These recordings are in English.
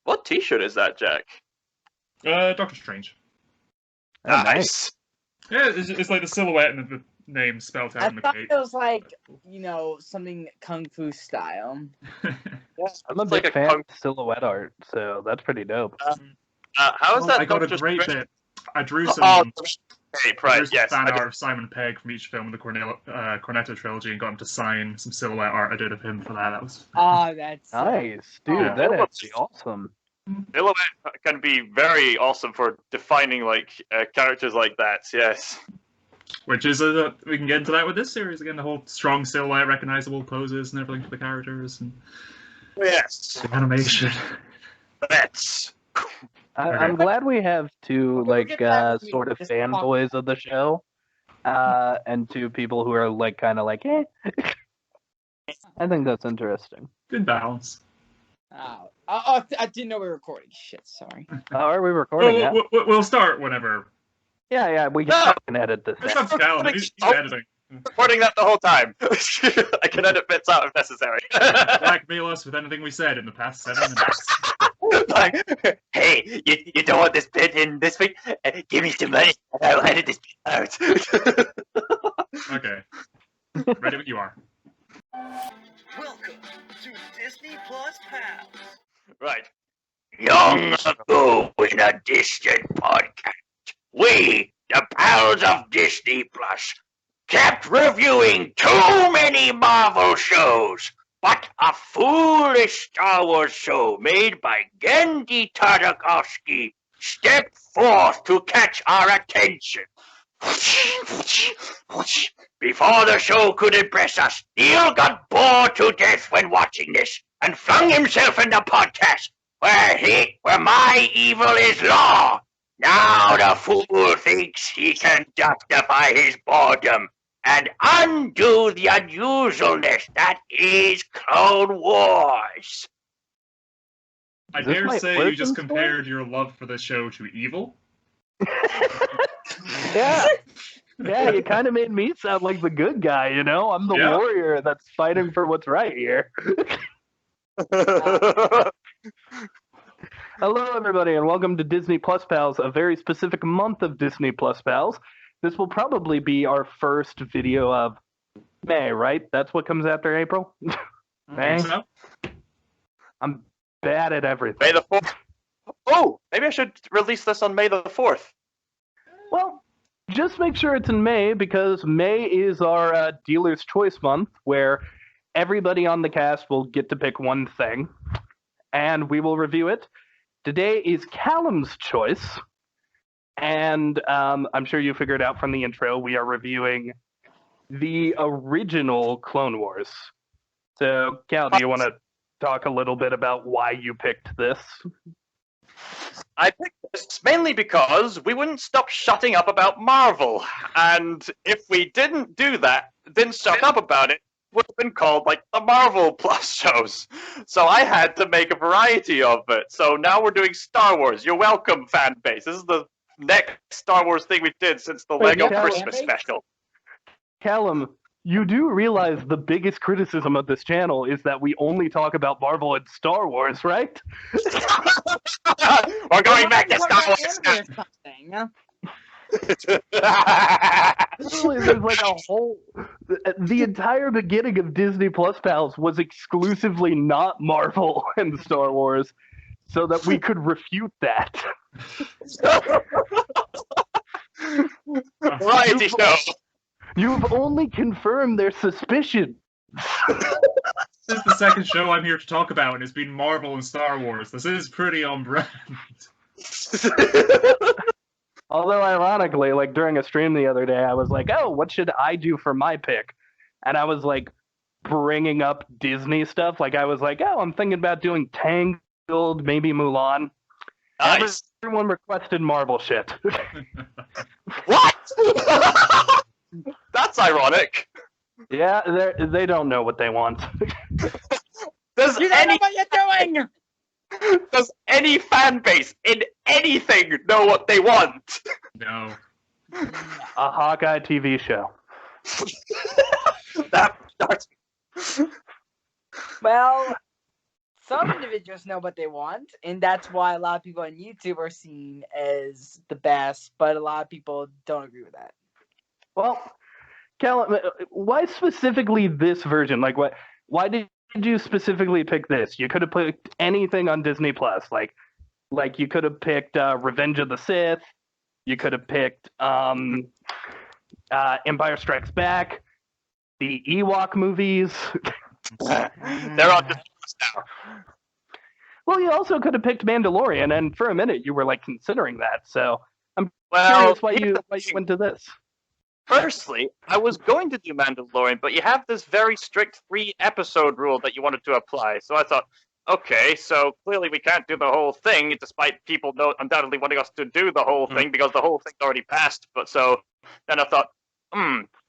What T-shirt is that, Jack? Doctor Strange. Oh, Nice. Yeah, it's like the silhouette and the name spelled out I in the thought cape. it was like, something kung fu style. I'm a It's big like a fan kung- of silhouette art, so that's pretty dope. How is that? I got a Doctor great Strange? bit. I drew some. Oh, right, I drew right. some Yes, fan I did. art of Simon Pegg from each film in the Cornetto trilogy and got him to sign some silhouette art I did of him for that. That was That's Nice, dude. Yeah. That'd actually be awesome. Silhouette can be very awesome for defining characters like that. Yes. which is we can get into that with this series again. The whole strong silhouette, recognizable poses, and everything for the characters and Yes. the animation. That's. I'm glad we have two Okay, we'll get back to sort of this fanboys of the show, and two people who are kind of eh. I think that's interesting. Good balance. I didn't know we were recording. Shit, sorry. Are we recording now? We'll start whenever. Yeah, we No. can edit this. It's out. up to Calum. He's editing. Recording that the whole time. I can edit bits out if necessary. Blackmail us with anything we said in the past 7 minutes. Hey, you don't want this bit in this week? Give me some money and I'll edit this bit out. Okay. Ready when you are. Welcome to Disney+Pals. Right. Long ago in a distant podcast, we, the pals of Disney Plus, kept reviewing too many Marvel shows. But a foolish Star Wars show made by Gennedy Tartakovsky stepped forth to catch our attention. Before the show could impress us, Neil got bored to death when watching this and flung himself in the podcast where my evil is law. Now the fool thinks he can justify his boredom and undo the unusualness that is Clone Wars. I Is this dare my say you origin just story? compared your love for this show to evil. Yeah. Yeah, you kind of made me sound like the good guy, I'm the Yeah. warrior that's fighting for what's right here. Hello, everybody, and welcome to Disney Plus Pals, a very specific month of Disney Plus Pals. This will probably be our first video of May, right? That's what comes after April? May? Think so? I'm bad at everything. May the 4th. Oh, maybe I should release this on May the 4th. Well, just make sure it's in May, because May is our Dealer's Choice month, where everybody on the cast will get to pick one thing, and we will review it. Today is Calum's choice, and I'm sure you figured out from the intro, we are reviewing the original Clone Wars. So, Cal, do you want to talk a little bit about why you picked this? I picked this mainly because we wouldn't stop shutting up about Marvel. And if we didn't do that, didn't shut up about it, would have been called the Marvel Plus shows. So I had to make a variety of it. So now we're doing Star Wars. You're welcome, fan base. This is the next Star Wars thing we did since the Wait, Lego Cal- Christmas special. Callum, you do realize the biggest criticism of this channel is that we only talk about Marvel and Star Wars, right? We're going back to Star Wars now. Anime or something. Literally, there's a whole... The entire beginning of Disney Plus Pals was exclusively not Marvel and Star Wars, so that we could refute that. Variety show. You've only confirmed their suspicion. This is the second show I'm here to talk about, and it's been Marvel and Star Wars. This is pretty on brand. Although, ironically, during a stream the other day, I was like, oh, what should I do for my pick? And I was, bringing up Disney stuff. I was like, oh, I'm thinking about doing Tangled, maybe Mulan. Nice. Everyone requested Marvel shit. What? That's ironic. Yeah, they don't know what they want. Does You don't know what you're doing! Does any fan base in anything know what they want? No. A Hawkeye TV show. That starts. Well, some individuals know what they want, and that's why a lot of people on YouTube are seen as the best, but a lot of people don't agree with that. Well, Calum, why specifically this version? Like, why did you specifically pick this? You could have picked anything on Disney Plus. Like you could have picked Revenge of the Sith. You could have picked Empire Strikes Back, the Ewok movies. They're on Disney Plus now. Well, you also could have picked Mandalorian, and for a minute you were like considering that. So I'm Well, curious why here's you the went to this. Firstly, I was going to do Mandalorian, but you have this very strict 3-episode rule that you wanted to apply. So I thought, okay, so clearly we can't do the whole thing, despite people undoubtedly wanting us to do the whole thing because the whole thing's already passed. But so then I thought,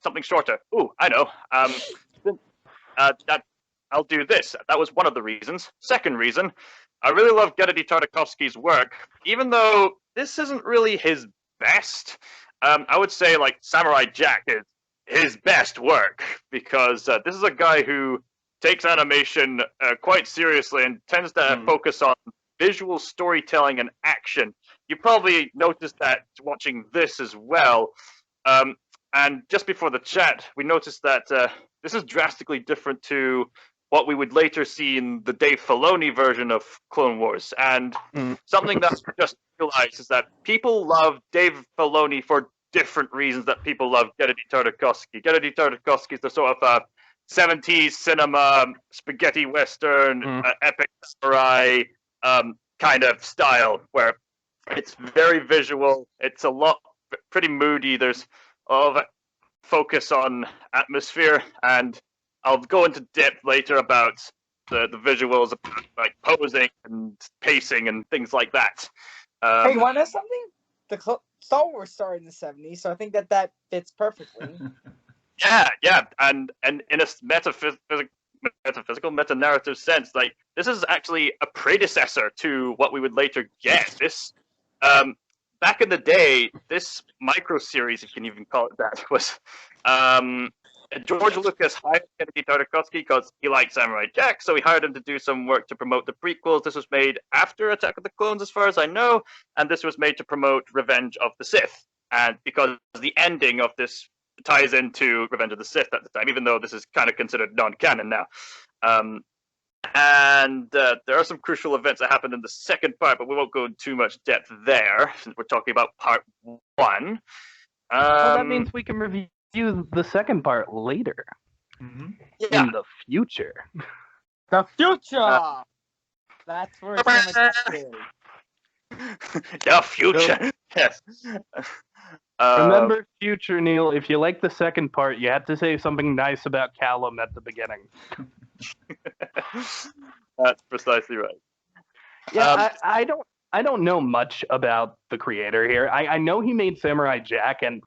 something shorter. Ooh, I know. I'll do this. That was one of the reasons. Second reason, I really love Gennedy Tartakovsky's work, even though this isn't really his best. I would say like Samurai Jack is his best work because this is a guy who takes animation quite seriously and tends to focus on visual storytelling and action. You probably noticed that watching this as well. And just before the chat, we noticed that this is drastically different to what we would later see in the Dave Filoni version of Clone Wars. And something that's just realized is that people love Dave Filoni for different reasons that people love Gennedy Tartakovsky. Gennedy Tartakovsky is the sort of 70s cinema, spaghetti western, epic samurai kind of style, where it's very visual, it's a lot, pretty moody, there's a lot of focus on atmosphere, and I'll go into depth later about the visuals, about like posing and pacing and things like that. Hey, you want to know something? The Star Wars started in the 70s, so I think that fits perfectly. Yeah, and in a metaphysical, meta-narrative sense, like this is actually a predecessor to what we would later get. This, back in the day, this micro series, if you can even call it that, was George Lucas hired Gennedy Tartakovsky because he liked Samurai Jack, so he hired him to do some work to promote the prequels. This was made after Attack of the Clones, as far as I know, and this was made to promote Revenge of the Sith, and because the ending of this ties into Revenge of the Sith at the time, even though this is kind of considered non-canon now. And there are some crucial events that happened in the second part, but we won't go into too much depth there, since we're talking about part 1. Well, that means we can review the second part later. Yeah. In the future. The future! That's where it's going to The future! Yes. Remember, future Neil, if you like the second part, you have to say something nice about Calum at the beginning. That's precisely right. Yeah, I don't know much about the creator here. I know he made Samurai Jack, and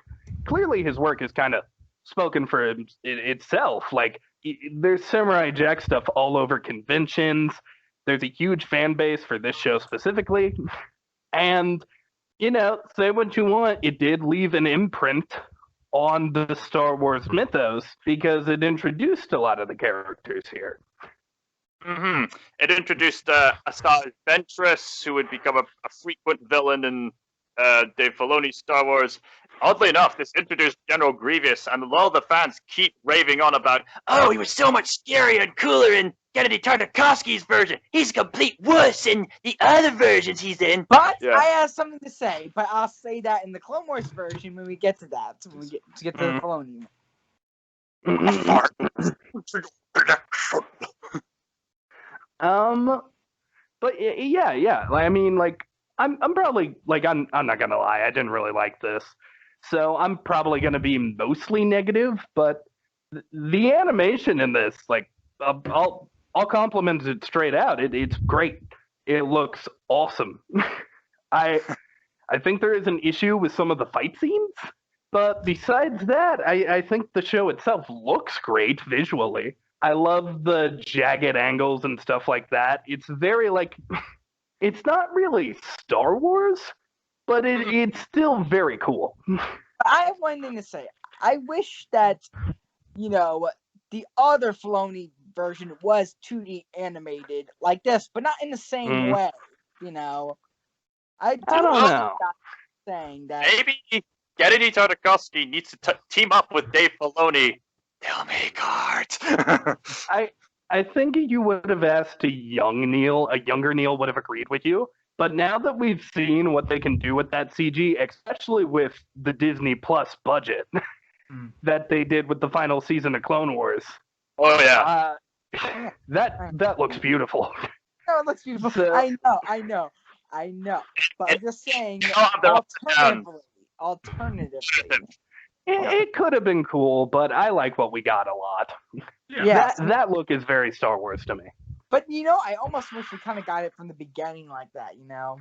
clearly his work is kind of spoken for itself. Like, there's Samurai Jack stuff all over conventions. There's a huge fan base for this show specifically. And, you know, say what you want, it did leave an imprint on the Star Wars mythos because it introduced a lot of the characters here. It introduced Asajj Ventress, who would become a frequent villain in Dave Filoni's Star Wars. Oddly enough, this introduced General Grievous, and a lot of the fans keep raving on about, oh, he was so much scarier and cooler in Gennady Tartakovsky's version. He's a complete wuss in the other versions he's in. But I have something to say, but I'll say that in the Clone Wars version when we get to that, when we get to the Filoni. But yeah. I mean, like, I'm probably, like, I'm not gonna lie, I didn't really like this. So I'm probably gonna be mostly negative, but the animation in this, like, I'll compliment it straight out. It's great. It looks awesome. I think there is an issue with some of the fight scenes, but besides that, I think the show itself looks great visually. I love the jagged angles and stuff like that. It's very, like, it's not really Star Wars, but it's still very cool. I have one thing to say. I wish that, you know, the other Filoni version was 2D animated like this, but not in the same way. You know, I I don't know. saying that Maybe Gennedy Tartakovsky needs to team up with Dave Filoni. They'll make art. I think you would have asked a younger Neil would have agreed with you. But now that we've seen what they can do with that CG, especially with the Disney Plus budget that they did with the final season of Clone Wars, Oh yeah. that looks beautiful. no, it looks beautiful. So- I know. But I'm just saying, alternatively, It could have been cool, but I like what we got a lot. Yeah. That look is very Star Wars to me. But you know, I almost wish we kind of got it from the beginning like that. You know.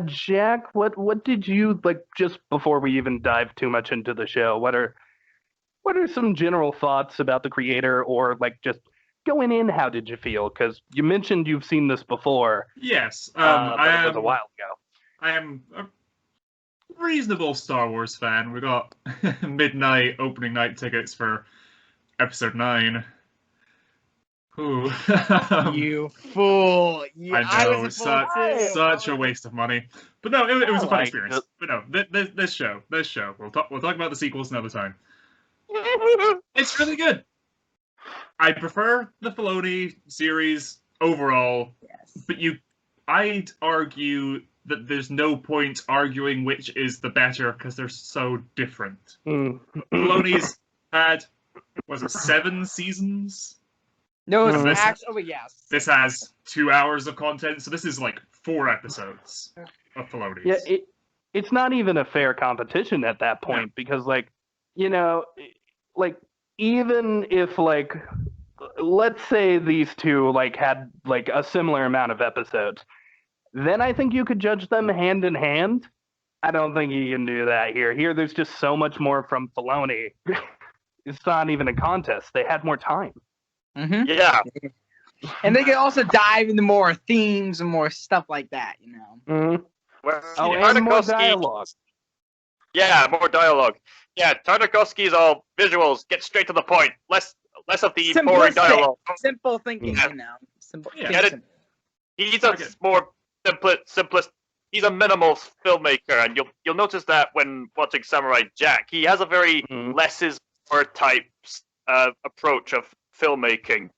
Jack, what did you like just before we even dive too much into the show? What are some general thoughts about the creator, or like just going in? How did you feel? Because you mentioned you've seen this before. Yes, but it was a while ago. I am a reasonable Star Wars fan. We got midnight opening night tickets for Episode 9. Ooh. You fool! I know, such a waste of money. But no, it was a fun experience. But no, this show, we'll talk about the sequels another time. It's really good. I prefer the Filoni series overall, but I'd argue that there's no point arguing which is the better because they're so different. Filoni's had, was it 7 seasons? No, it's actually yes. This has 2 hours of content, so this is like 4 episodes of Filoni's. Yeah, it's not even a fair competition at that point because, like, you know, like even if like, let's say these two like had like a similar amount of episodes, then I think you could judge them hand in hand. I don't think you can do that here. Here, there's just so much more from Filoni. It's not even a contest. They had more time. Mm-hmm. Yeah. And they can also dive into more themes and more stuff like that, you know. Mm-hmm. Well, and more dialogue. Yeah, more dialogue. Yeah, Tartakovsky's all visuals, get straight to the point. Less of the boring dialogue. Simple thinking, you know. Simple. He's a more simplest. He's a minimal filmmaker, and you'll notice that when watching Samurai Jack, he has a very less is more type approach of filmmaking.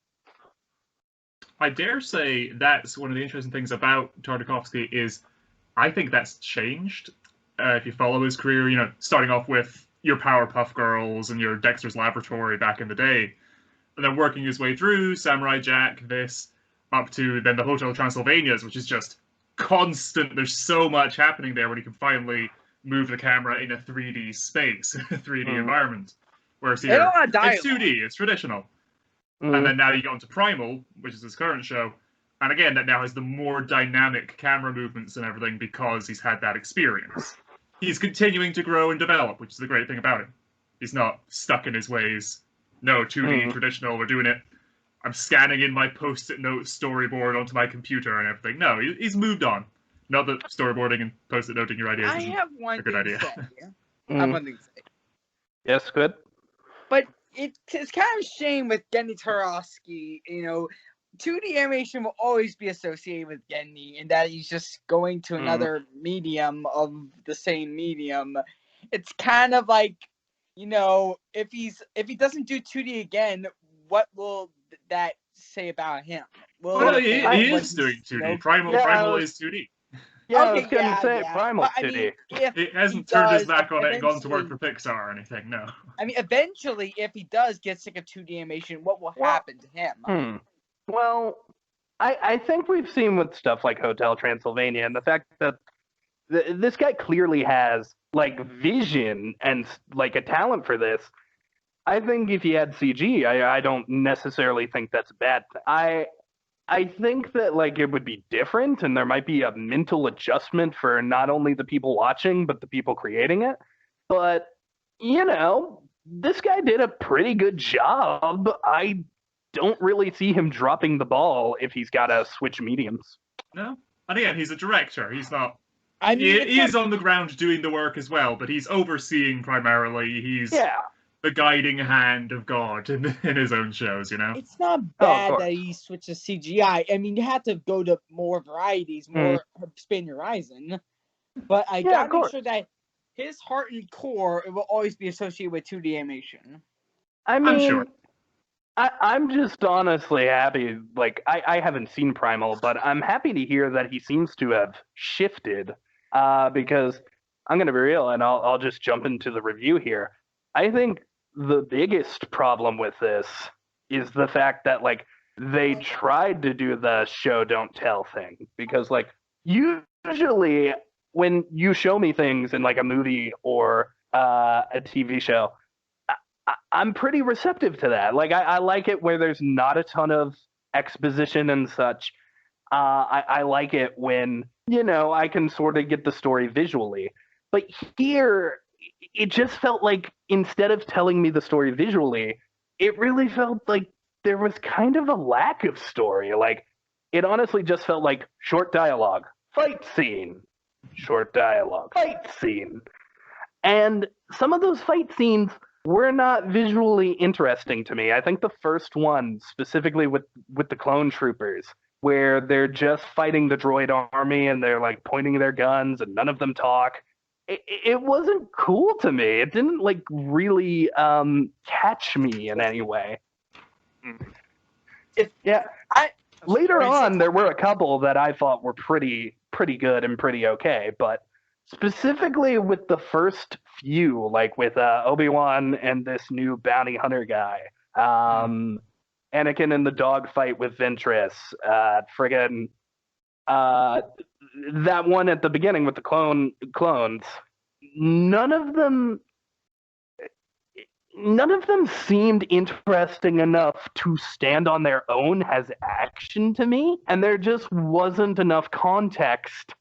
I dare say that's one of the interesting things about Tartakovsky is I think that's changed. If you follow his career, you know, starting off with your Powerpuff Girls and your Dexter's Laboratory back in the day, and then working his way through Samurai Jack, this, up to then the Hotel Transylvanias, which is just constant. There's so much happening there when you can finally move the camera in a 3D space, a 3D environment. Whereas here, it's 2D, it's traditional. And then now you go into Primal, which is his current show, and again, that now has the more dynamic camera movements and everything because he's had that experience. He's continuing to grow and develop, which is the great thing about him. He's not stuck in his ways. No, 2D, traditional, we're doing it. I'm scanning in my post-it note storyboard onto my computer and everything. No, he's moved on. Not that storyboarding and post-it noting your ideas isn't a good idea. I have one thing to say. Yes, good. But it's kind of a shame with Genndy Tartakovsky, you know, 2D animation will always be associated with Genndy, and that he's just going to another medium of the same medium. It's kind of like, you know, if he doesn't do 2D again, what will that say about him? Well, he is doing 2D. Primal is 2D. Yeah, I was going to say Primal 2D. He hasn't turned his back on it and gone to work for Pixar or anything, no. I mean, eventually, if he does get sick of 2D animation, what will happen to him? Well, I think we've seen with stuff like Hotel Transylvania and the fact that this guy clearly has, like, vision and, like, a talent for this. I think if he had CG, I don't necessarily think that's a bad thing. I think that, like, it would be different, and there might be a mental adjustment for not only the people watching, but the people creating it. But, you know, this guy did a pretty good job. I don't really see him dropping the ball if he's got to switch mediums. No. And again, he's a director. He's not... he is on the ground doing the work as well, but he's overseeing primarily. He's the guiding hand of God in his own shows, you know? It's not Oh, of bad course. that he switches CGI. I mean, you have to go to more varieties, more expand your horizon. But I Yeah, gotta of make course. sure that his heart and core it will always be associated with 2D animation. I mean, I'm sure. I'm just honestly happy. Like, I haven't seen Primal, but I'm happy to hear that he seems to have shifted. Because I'm gonna be real, and I'll just jump into the review here. I think the biggest problem with this is the fact that like they tried to do the show don't tell thing, because like usually when you show me things in like a movie or a TV show, I'm pretty receptive to that. Like, I like it where there's not a ton of exposition and such. I like it when, I can sort of get the story visually. But here, it just felt like instead of telling me the story visually, it really felt like there was kind of a lack of story. Like, it honestly just felt like short dialogue, fight scene, short dialogue, fight scene. And some of those fight scenes were not visually interesting to me. I think the first one, specifically with the clone troopers, where they're just fighting the droid army and they're like pointing their guns and none of them talk. It wasn't cool to me. It didn't like really catch me in any way. Later on, there were a couple that I thought were pretty good and pretty okay, but specifically with the first few, like with Obi-Wan and this new bounty hunter guy, Anakin in the dogfight with Ventress, that one at the beginning with the clones, none of them seemed interesting enough to stand on their own as action to me, and there just wasn't enough context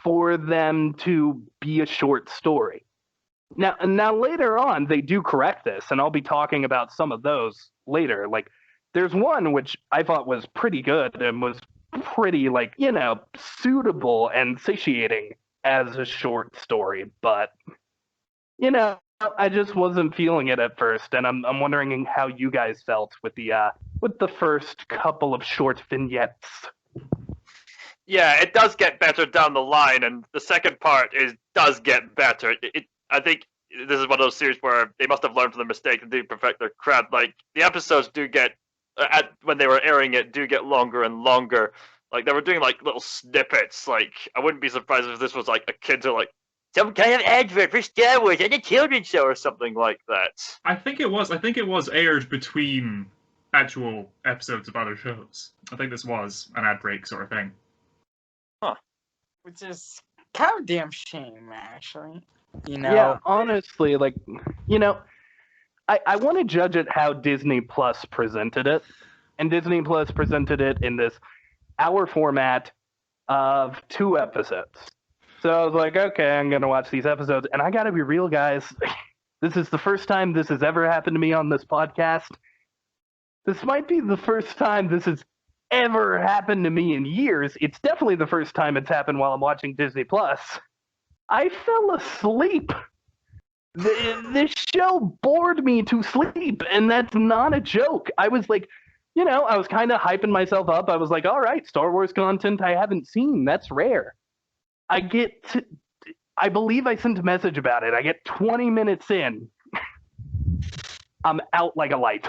for them to be a short story. Now later on, they do correct this, and I'll be talking about some of those later. Like, there's one which I thought was pretty good and was pretty, like, suitable and satiating as a short story, but, I just wasn't feeling it at first, and I'm wondering how you guys felt with the first couple of short vignettes. Yeah, it does get better down the line, and the second part does get better. I think this is one of those series where they must have learned from their mistake and do perfect their craft. Like, the episodes do get, when they were airing it, do get longer and longer. Like, they were doing like little snippets. Like, I wouldn't be surprised if this was like a kid who like some kind of advert for Star Wars and a children's show or something like that. I think it was aired between actual episodes of other shows. I think this was an ad break sort of thing. Which is kind of a damn shame, actually. Yeah, honestly, like, I want to judge it how Disney Plus presented it. And Disney Plus presented it in this hour format of 2 episodes. So I was like, okay, I'm going to watch these episodes. And I got to be real, guys. This is the first time this has ever happened to me on this podcast. This might be the first time this has ever happened to me in years. It's definitely the first time it's happened while I'm watching Disney Plus. I fell asleep. This show bored me to sleep, and that's not a joke. I was like, I was kind of hyping myself up. I was like, all right, Star Wars content I haven't seen. That's rare. I believe I sent a message about it. I get 20 minutes in. I'm out like a light.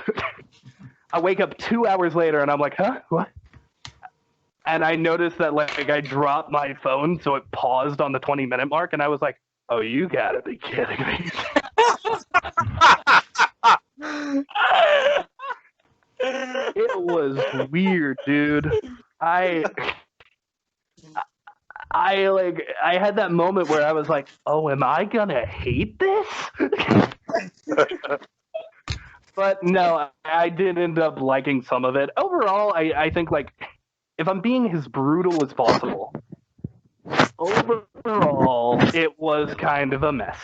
I wake up 2 hours later, and I'm like, huh? What? And I noticed that, like, I dropped my phone, so it paused on the 20-minute mark, and I was like, oh, you gotta be kidding me. It was weird, dude. I had that moment where I was like, oh, am I gonna hate this? But no, I did end up liking some of it. Overall, I think, like, if I'm being as brutal as possible, overall, it was kind of a mess.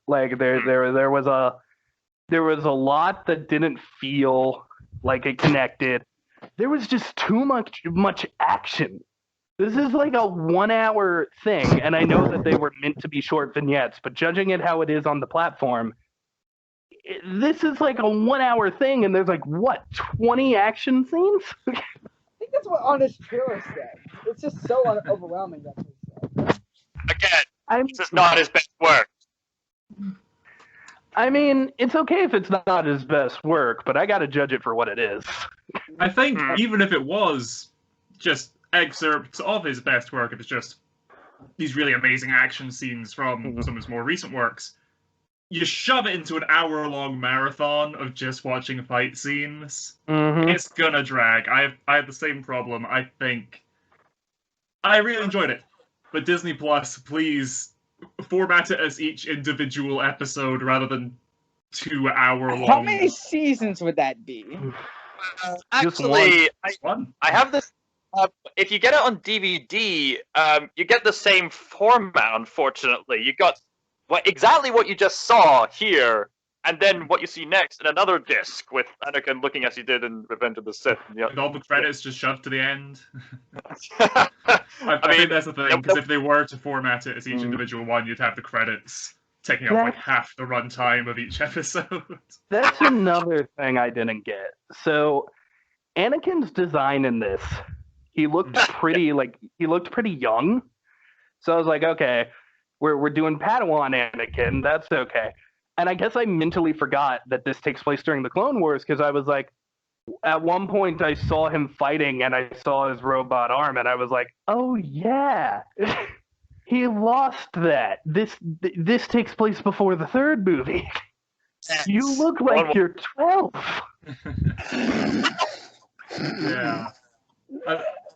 Like, there was a lot that didn't feel like it connected. There was just too much action. This is like a 1-hour thing, and I know that they were meant to be short vignettes, but judging it how it is on the platform, this is like a 1 hour thing, and there's like, what, 20 action scenes? I think that's what Honest Trailer said. It's just so overwhelming. That's what he said. Again, this is not his best work. I mean, it's okay if it's not his best work, but I gotta judge it for what it is. I think even if it was just excerpts of his best work, if it's just these really amazing action scenes from some of his more recent works, you shove it into an hour-long marathon of just watching fight scenes, it's gonna drag. I had the same problem. I think I really enjoyed it, but Disney Plus, please format it as each individual episode rather than 2 hour long. How many seasons would that be? Actually, One. I have this. If you get it on DVD, you get the same format. Unfortunately, you got exactly what you just saw here, and then what you see next in another disc with Anakin looking as he did in Revenge of the Sith. With all the credits just shoved to the end. I think that's the thing, because if they were to format it as each individual one, you'd have the credits taking up like half the runtime of each episode. That's another thing I didn't get. So, Anakin's design in this, he looked pretty young. So I was like, okay, we're doing Padawan Anakin, that's okay. And I guess I mentally forgot that this takes place during the Clone Wars, because I was like, at one point I saw him fighting and I saw his robot arm and I was like, oh yeah, he lost that. This takes place before the third movie. You look like you're 12. Yeah.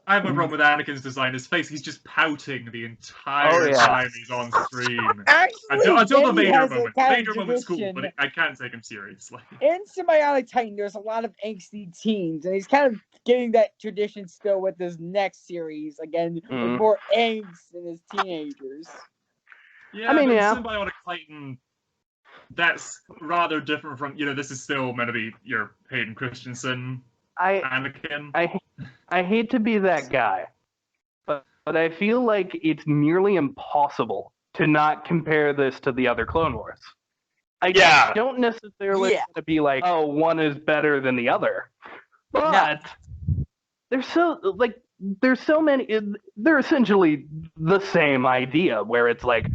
I have a problem with Anakin's design. His face, he's just pouting the entire time he's on screen. Actually, until the Vader has a moment. kind of Vader moment's cool, tradition. but I can't take him seriously. In Symbiotic Titan, there's a lot of angsty teens, and he's kind of getting that tradition still with his next series. Again, with more angst in his teenagers. Yeah, Symbiotic Titan, that's rather different from, this is still meant to be your Hayden Christensen Anakin. I hate to be that guy, but I feel like it's nearly impossible to not compare this to the other Clone Wars. I don't necessarily want to be like, oh, one is better than the other, but there's so many. They're essentially the same idea, where it's like,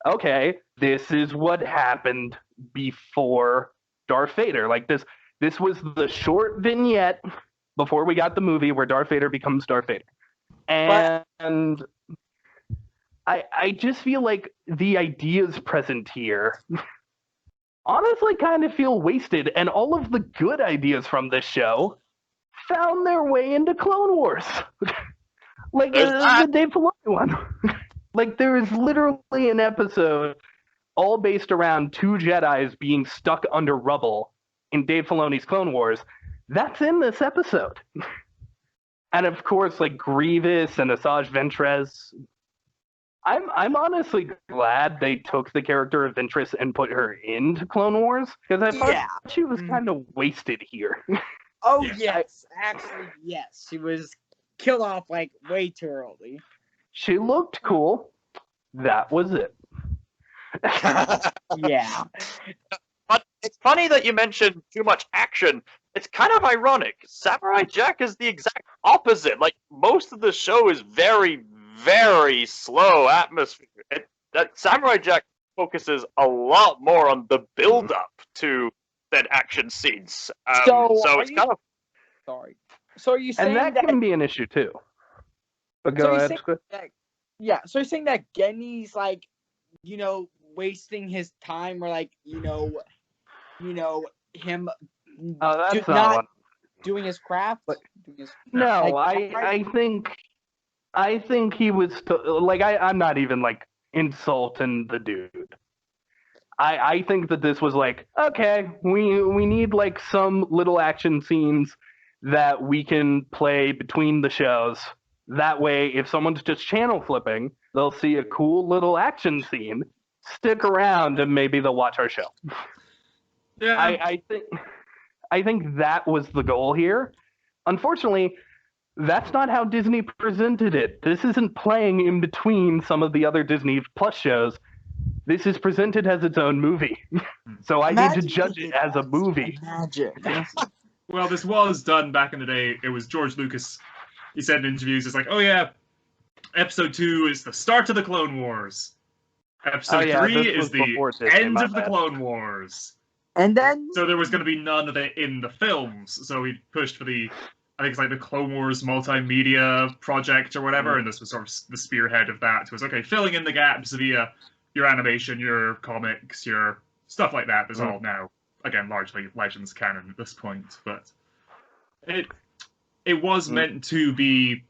okay, this is what happened before Darth Vader. Like this was the short vignette before we got the movie where Darth Vader becomes Darth Vader. And I just feel like the ideas present here honestly kind of feel wasted, and all of the good ideas from this show found their way into Clone Wars. Like the Dave Filoni one. Like there is literally an episode all based around two Jedis being stuck under rubble in Dave Filoni's Clone Wars. That's in this episode. And of course, like Grievous and Asajj Ventress. I'm honestly glad they took the character of Ventress and put her into Clone Wars, because I thought she was kind of wasted here. Oh yes, actually yes, she was killed off like way too early. She looked cool. That was it. Yeah. But it's funny that you mentioned too much action. It's kind of ironic. Samurai Jack is the exact opposite. Like, most of the show is very, very slow atmosphere. That Samurai Jack focuses a lot more on the build-up to that action scenes. So it's kind of... Sorry. So are you saying that can be an issue too? But go ahead. So you're saying that Genny's like, wasting his time, or like, him not doing his craft? No, I think he was I'm not even like insulting the dude. I think that this was like, okay, we need like some little action scenes that we can play between the shows. That way, if someone's just channel flipping, they'll see a cool little action scene, stick around, and maybe they'll watch our show. Yeah, I think that was the goal here. Unfortunately, that's not how Disney presented it. This isn't playing in between some of the other Disney Plus shows. this is presented as its own movie. So I need to Imagine judge they it did as a that. movie. Imagine. Well, this was done back in the day. It was George Lucas. He said in interviews, it's like, oh yeah, episode 2 is the start of the Clone Wars. Episode 3 this is was the before Disney, end my of the bad. Clone Wars. And then So there was going to be none of it in the films. So he pushed for the, I think it's like the Clone Wars multimedia project or whatever, and this was sort of the spearhead of that. It was, okay, filling in the gaps via your animation, your comics, your stuff like that is all now, again, largely Legends canon at this point. But it was meant to be,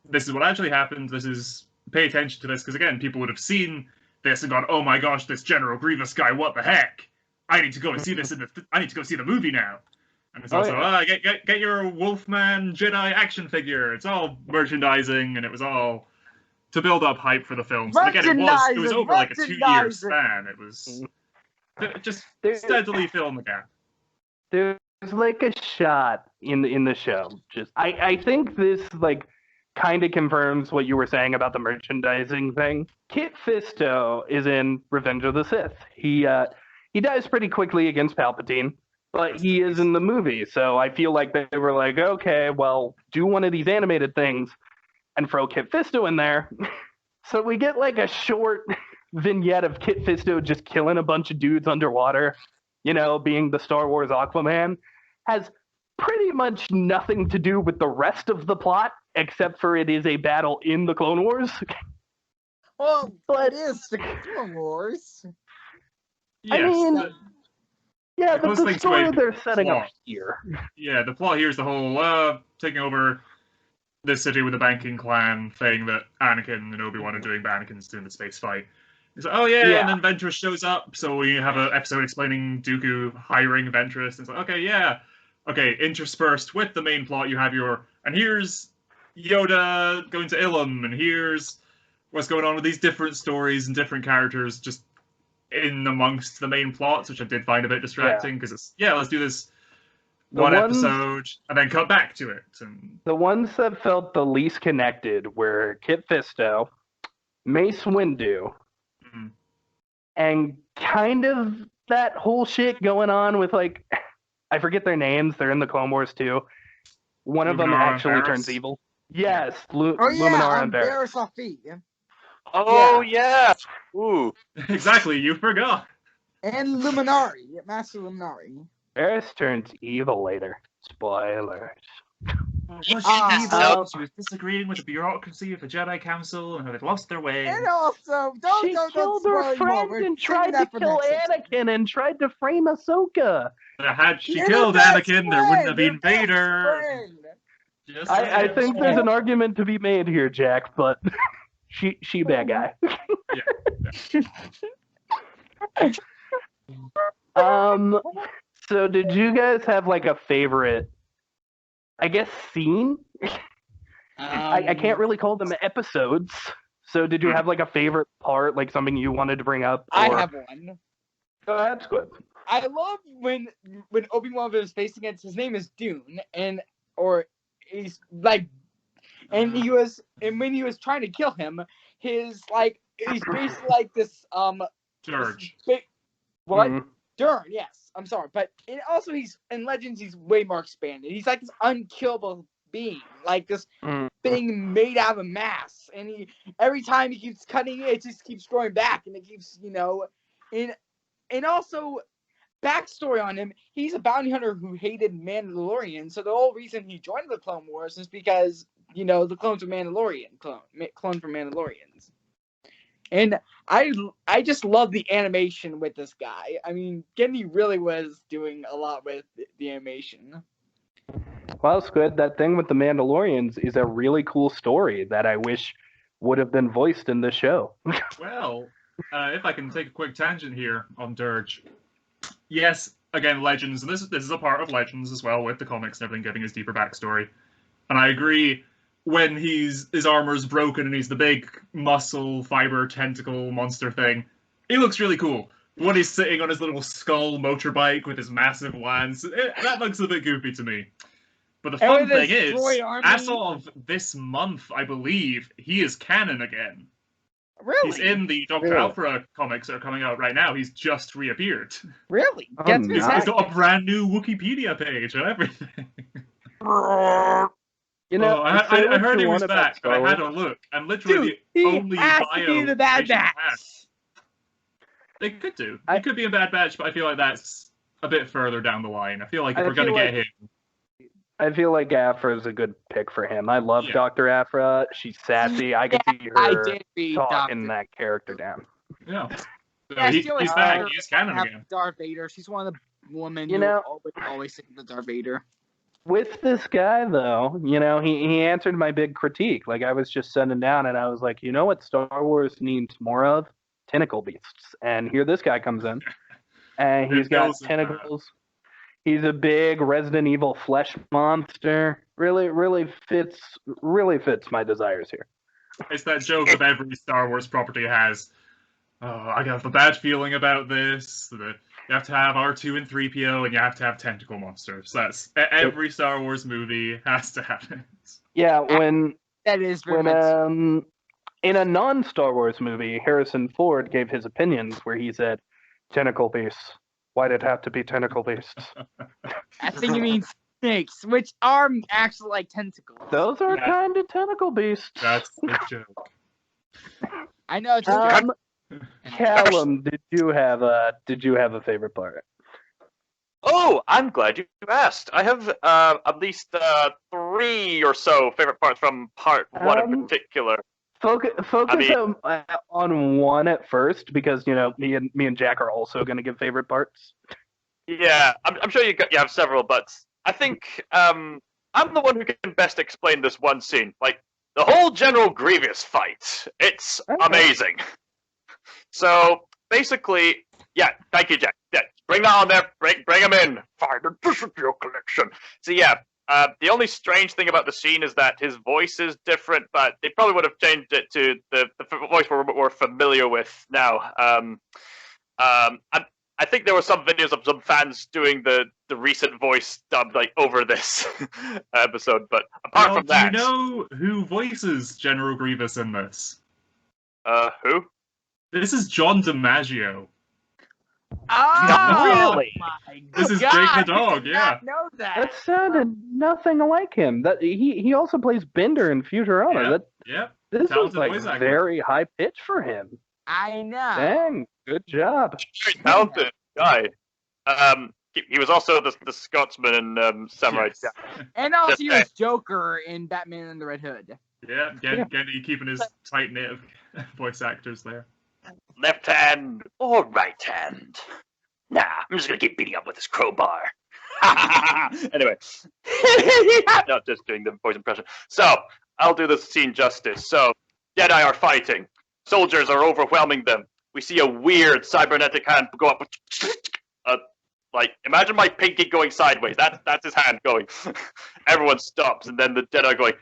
this is what actually happened, this is, pay attention to this, because again, people would have seen this and gone, oh my gosh, this General Grievous guy, what the heck? I need to go and see this I need to go see the movie now. And it's also, get your Wolfman Jedi action figure. It's all merchandising, and it was all to build up hype for the films. And again, it was over like a 2-year span. It was just steadily filling the gap. There's like a shot in the show. Just I think this like kind of confirms what you were saying about the merchandising thing. Kit Fisto is in Revenge of the Sith. He dies pretty quickly against Palpatine, but he is in the movie. So I feel like they were like, okay, well, do one of these animated things and throw Kit Fisto in there. So we get like a short vignette of Kit Fisto just killing a bunch of dudes underwater, you know, being the Star Wars Aquaman. Has pretty much nothing to do with the rest of the plot, except for it is a battle in the Clone Wars. Well, but it is the Clone Wars. Yes, I mean, yeah, but the story they're setting up here. Yeah, the plot here is the whole taking over this city with the banking clan thing that Anakin and Obi-Wan are doing, but Anakin's doing the space fight. It's like, oh yeah, and then Ventress shows up, so we have an episode explaining Dooku hiring Ventress. It's like, okay, yeah. Okay, interspersed with the main plot, you have and here's Yoda going to Ilum, and here's what's going on with these different stories and different characters just in amongst the main plots, which I did find a bit distracting, because it's, let's do this episode, and then cut back to it. And the ones that felt the least connected were Kit Fisto, Mace Windu, and kind of that whole shit going on with, like, I forget their names, they're in the Clone Wars too. One of them actually turns evil. Yes, Luminara and Barriss. Oh, yeah! Ooh. Exactly, you forgot. And Luminari, Master Luminari. Barriss turns evil later. Spoilers. Was she evil? She was disagreeing with the bureaucracy of the Jedi Council and had lost their way. And also, she killed her friend and tried to kill Anakin and tried to frame Ahsoka. Had she killed Anakin, there wouldn't have been Vader. I think there's an argument to be made here, Jack, but she bad guy. So did you guys have like a favorite, I guess, scene? I can't really call them episodes. So did you have like a favorite part, like something you wanted to bring up? I have one. Oh, that's good. I love when Obi-Wan was facing against, his name is Dune, and he's like, and when he was trying to kill him, he's basically like this Dirge. What? Dern, yes. I'm sorry, but also he's in Legends. He's way more expanded. He's like this unkillable being, like this thing made out of mass. And every time he keeps cutting it just keeps growing back, and it keeps, and also backstory on him. He's a bounty hunter who hated Mandalorians. So the whole reason he joined the Clone Wars is because the clones are clone from Mandalorians. And I just love the animation with this guy. I mean, Gennedy really was doing a lot with the animation. Well, Squid, that thing with the Mandalorians is a really cool story that I wish would have been voiced in the show. Well, if I can take a quick tangent here on Dirge. Yes, again, Legends, and this is a part of Legends as well, with the comics and everything, giving his deeper backstory. And I agree, when his armor's broken and he's the big muscle, fiber, tentacle monster thing, he looks really cool. When he's sitting on his little skull motorbike with his massive lance, that looks a bit goofy to me. But the fun thing is, as of this month, I believe, he is canon again. Really? He's in the Dr. Really? Alpha comics that are coming out right now. He's just reappeared. Really? Oh, That's nice. He's got a brand new Wikipedia page and everything. You know, I say what heard you he want was about back, but I Star had Wars. a look, and literally Dude, the he only has bio to be the Bad information he had. Batch. They could do. I- He could be a Bad Batch, but I feel like that's a bit further down the line. I feel like if I we're going to feel get like- him... I feel like Afra is a good pick for him. I love Yeah. Dr. Afra. She's sassy. I could see I her did read talking Dr. that character down. Yeah. So Yeah, he's she always back. had He's canon have again. Darth Vader. She's one of the women You who know- always stick with Darth Vader. With this guy, though, you know, he answered my big critique. Like, I was just sitting down and I was like, you know what Star Wars needs more of? Tentacle beasts. And here this guy comes in. And he's got Those are bad. tentacles. He's a big Resident Evil flesh monster. Really fits my desires here. It's that joke that every Star Wars property has. Oh, I got a bad feeling about this. You have to have R2 and 3PO, and you have to have tentacle monsters. That's every Star Wars movie has to have it. Yeah, when That is very when much. in a non-Star Wars movie, Harrison Ford gave his opinions where he said, "Tentacle beasts. Why'd it have to be tentacle beasts? I think you mean snakes, which are actually like tentacles. Those are Yeah. kind of tentacle beasts." That's the joke. I know it's just Calum, did you have a favorite part? Oh, I'm glad you asked. I have at least 3 or so favorite parts from part 1 in particular. Focus mean- on one at first, because you know me and Jack are also going to give favorite parts. Yeah, I'm sure you have several, but I think I'm the one who can best explain this one scene. Like, the whole General Grievous fight. It's Okay. amazing. So, basically, yeah, thank you, Jack. Yeah, bring that on there. Bring him in. Find a disappear collection. So, yeah, the only strange thing about the scene is that his voice is different, but they probably would have changed it to the voice we're familiar with now. I think there were some videos of some fans doing the recent voice dub like over this episode, but apart Well, from that, do you know who voices General Grievous in this? who? This is John DiMaggio. Oh, Really? my This is God, Jake the I dog, did yeah. not know that. That sounded nothing like him. That he also plays Bender in Futurama. Yeah. That Yep. this was Talented like voice actor. very high pitch for him. I know. Dang, good job. Very talented guy. He was also the Scotsman in Samurai Yes. Jack. And also, Just he was Joker in Batman and the Red Hood. Yeah, Yeah. Gennedy keeping his tight knit of voice actors there. Left hand or right hand? Nah, I'm just gonna keep beating up with this crowbar. Anyway, not just doing the voice impression. So I'll do the scene justice. So Jedi are fighting. Soldiers are overwhelming them. We see a weird cybernetic hand go up. Like, imagine my pinky going sideways. That's his hand going. Everyone stops, and then the Jedi are going,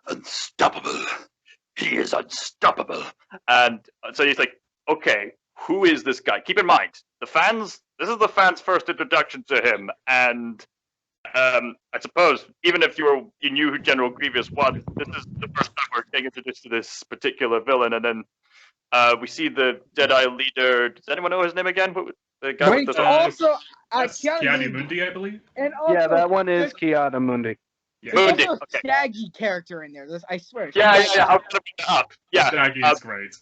unstoppable. He is unstoppable. And so he's like, okay, who is this guy? Keep in mind, this is the fans' first introduction to him, and I suppose even if you knew who General Grievous was, this is the first time we're getting introduced to this particular villain, and then we see the Jedi leader. Does anyone know his name again? The guy Wait, with the also, That's Keanu Keanu Mundi, I believe. and also, Yeah, that one is Kiana Mundi. Yeah. there's Mundi, also okay. a Shaggy character in there. I swear. Yeah. How could I bring that up? Yeah, Shaggy is great.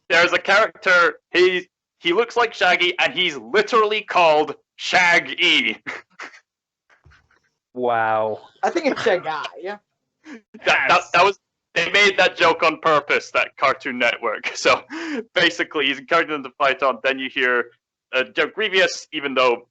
there's a character. He looks like Shaggy, and he's literally called Shag-E. Wow. I think it's Shaggy. Yeah. That was. They made that joke on purpose, that Cartoon Network. So basically, he's encouraging them to fight on. Then you hear Grievous, even though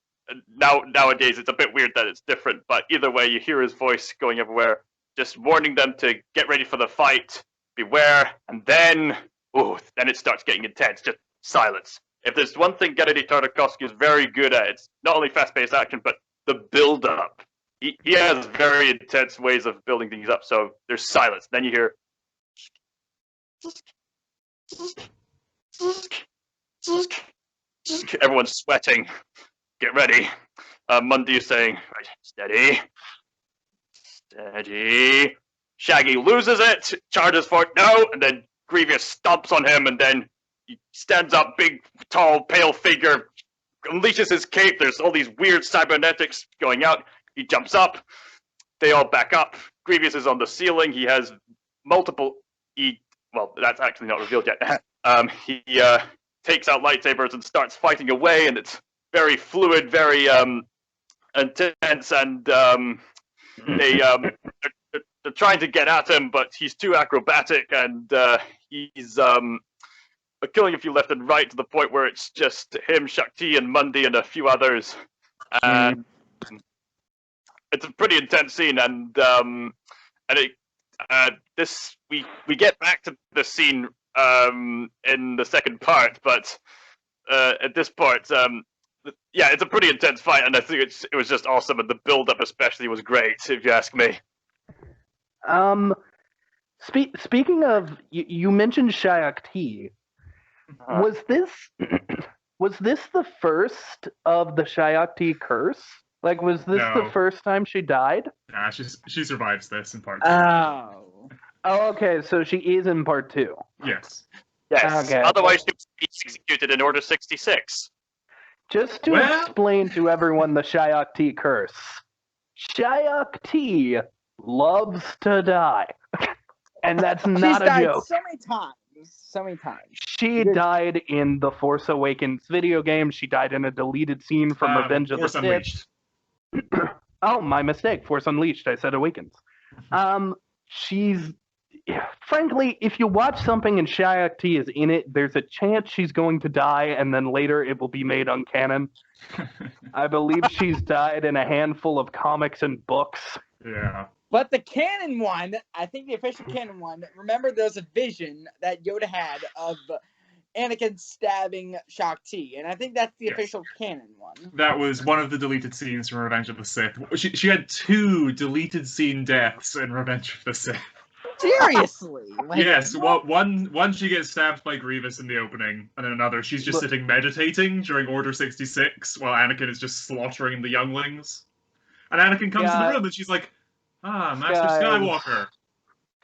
nowadays it's a bit weird that it's different. But either way, you hear his voice going everywhere, just warning them to get ready for the fight, beware. And then it starts getting intense. Just silence. If there's one thing Gennady Tartakovsky is very good at, it's not only fast-paced action, but the build-up. He has very intense ways of building things up, so there's silence. Then you hear... Everyone's sweating. Get ready. Mundi is saying, right, steady. Steady. Shaggy loses it, charges for it, no, and then Grievous stomps on him, and then he stands up, big, tall, pale figure, unleashes his cape. There's all these weird cybernetics going out. He jumps up. They all back up. Grievous is on the ceiling. He has multiple. Well, that's actually not revealed yet. He takes out lightsabers and starts fighting away, and it's very fluid, very intense, and they're trying to get at him, but he's too acrobatic, and he's killing a few left and right to the point where it's just him, Shakti, and Mundi, and a few others. And it's a pretty intense scene, and we get back to the scene in the second part, but at this part, yeah, it's a pretty intense fight, and I think it was just awesome, and the build-up especially was great, if you ask me. Speaking of, you mentioned Shayakti. Was this the first of the Shayakti curse? Like, was this the first time she died? Nah, she survives this in part 2. Oh, okay, so she is in part 2. Yes. Yes. Okay. Otherwise, she would be executed in Order 66. Just to explain to everyone the Shayakti curse. Shayakti loves to die. And that's not a joke. So many times. She died in the Force Awakens video game. She died in a deleted scene from Revenge of the Sith. Unleashed. Oh, my mistake. Force Unleashed. I said Awakens. Frankly, if you watch something and Shayakti is in it, there's a chance she's going to die, and then later it will be made uncanon. I believe she's died in a handful of comics and books. Yeah. But the canon one, I think the official canon one, remember there's a vision that Yoda had of Anakin stabbing Shakti, and I think that's the official canon one. That was one of the deleted scenes from Revenge of the Sith. She had 2 deleted scene deaths in Revenge of the Sith. Seriously? Like, yes, one she gets stabbed by Grievous in the opening, and then another she's just sitting meditating during Order 66 while Anakin is just slaughtering the younglings. And Anakin comes to the room and she's like, Master Skywalker.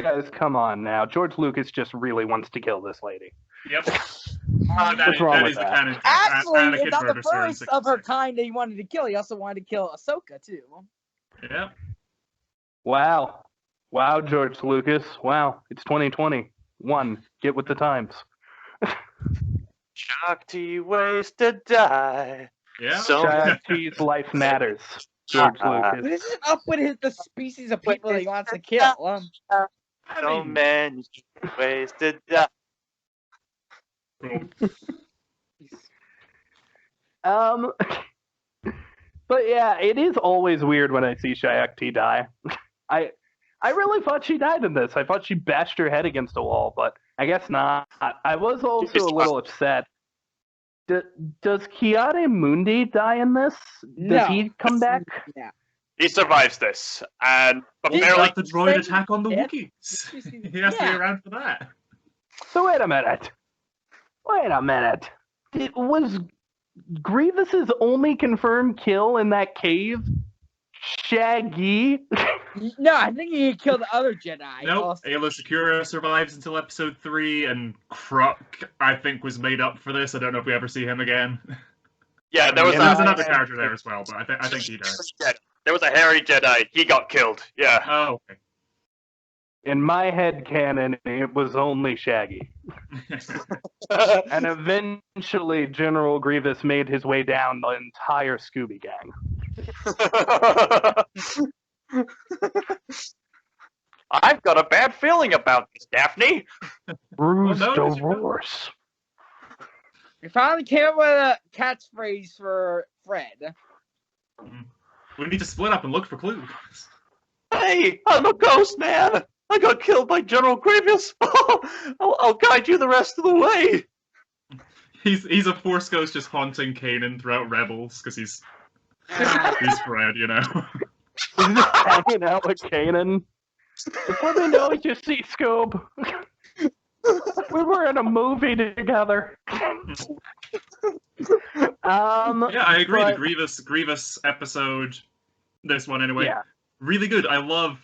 Guys, come on now. George Lucas just really wants to kill this lady. Yep. What's wrong with that? Canon. Actually, Anakin it's not the murders her in first of her 66. kind that he wanted to kill. He also wanted to kill Ahsoka, too. Yep. Wow, George Lucas. Wow, it's 2021. Get with the times. Shakti ways to die. Yeah. Shakti's life matters. George Lucas. What is it up with the species of people that he wants to kill? So many ways to die. But yeah, it is always weird when I see Shayakti die. I really thought she died in this. I thought she bashed her head against a wall, but I guess not. I was also a little upset. Does Ki-Adi-Mundi die in this? Does he come back? Yeah. He survives this, and Apparently apparently the droid attack on the Wookiees. He has to be around for that. So wait a minute. Was Grievous's only confirmed kill in that cave Shaggy? No, I think he killed the other Jedi. Nope. Aayla Secura survives until episode 3, and Kruk, I think, was made up for this. I don't know if we ever see him again. Yeah, there was another character there as well, but I think he does. There was a hairy Jedi. He got killed. Yeah. Oh, okay. In my head canon, it was only Shaggy. And eventually, General Grievous made his way down the entire Scooby Gang. I've got a bad feeling about this, Daphne. Bruce DeRoars. We finally came up with a catchphrase for Fred. We need to split up and look for clues. Hey, I'm a ghost man. I got killed by General Grievous. I'll guide you the rest of the way. He's a Force ghost just haunting Kanan throughout Rebels because he's Fred, you know. He's just hanging out with Kanan. Before they know it, you see Scoob. We were in a movie together. Yeah, I agree. The Grievous episode, this one anyway, really good. I love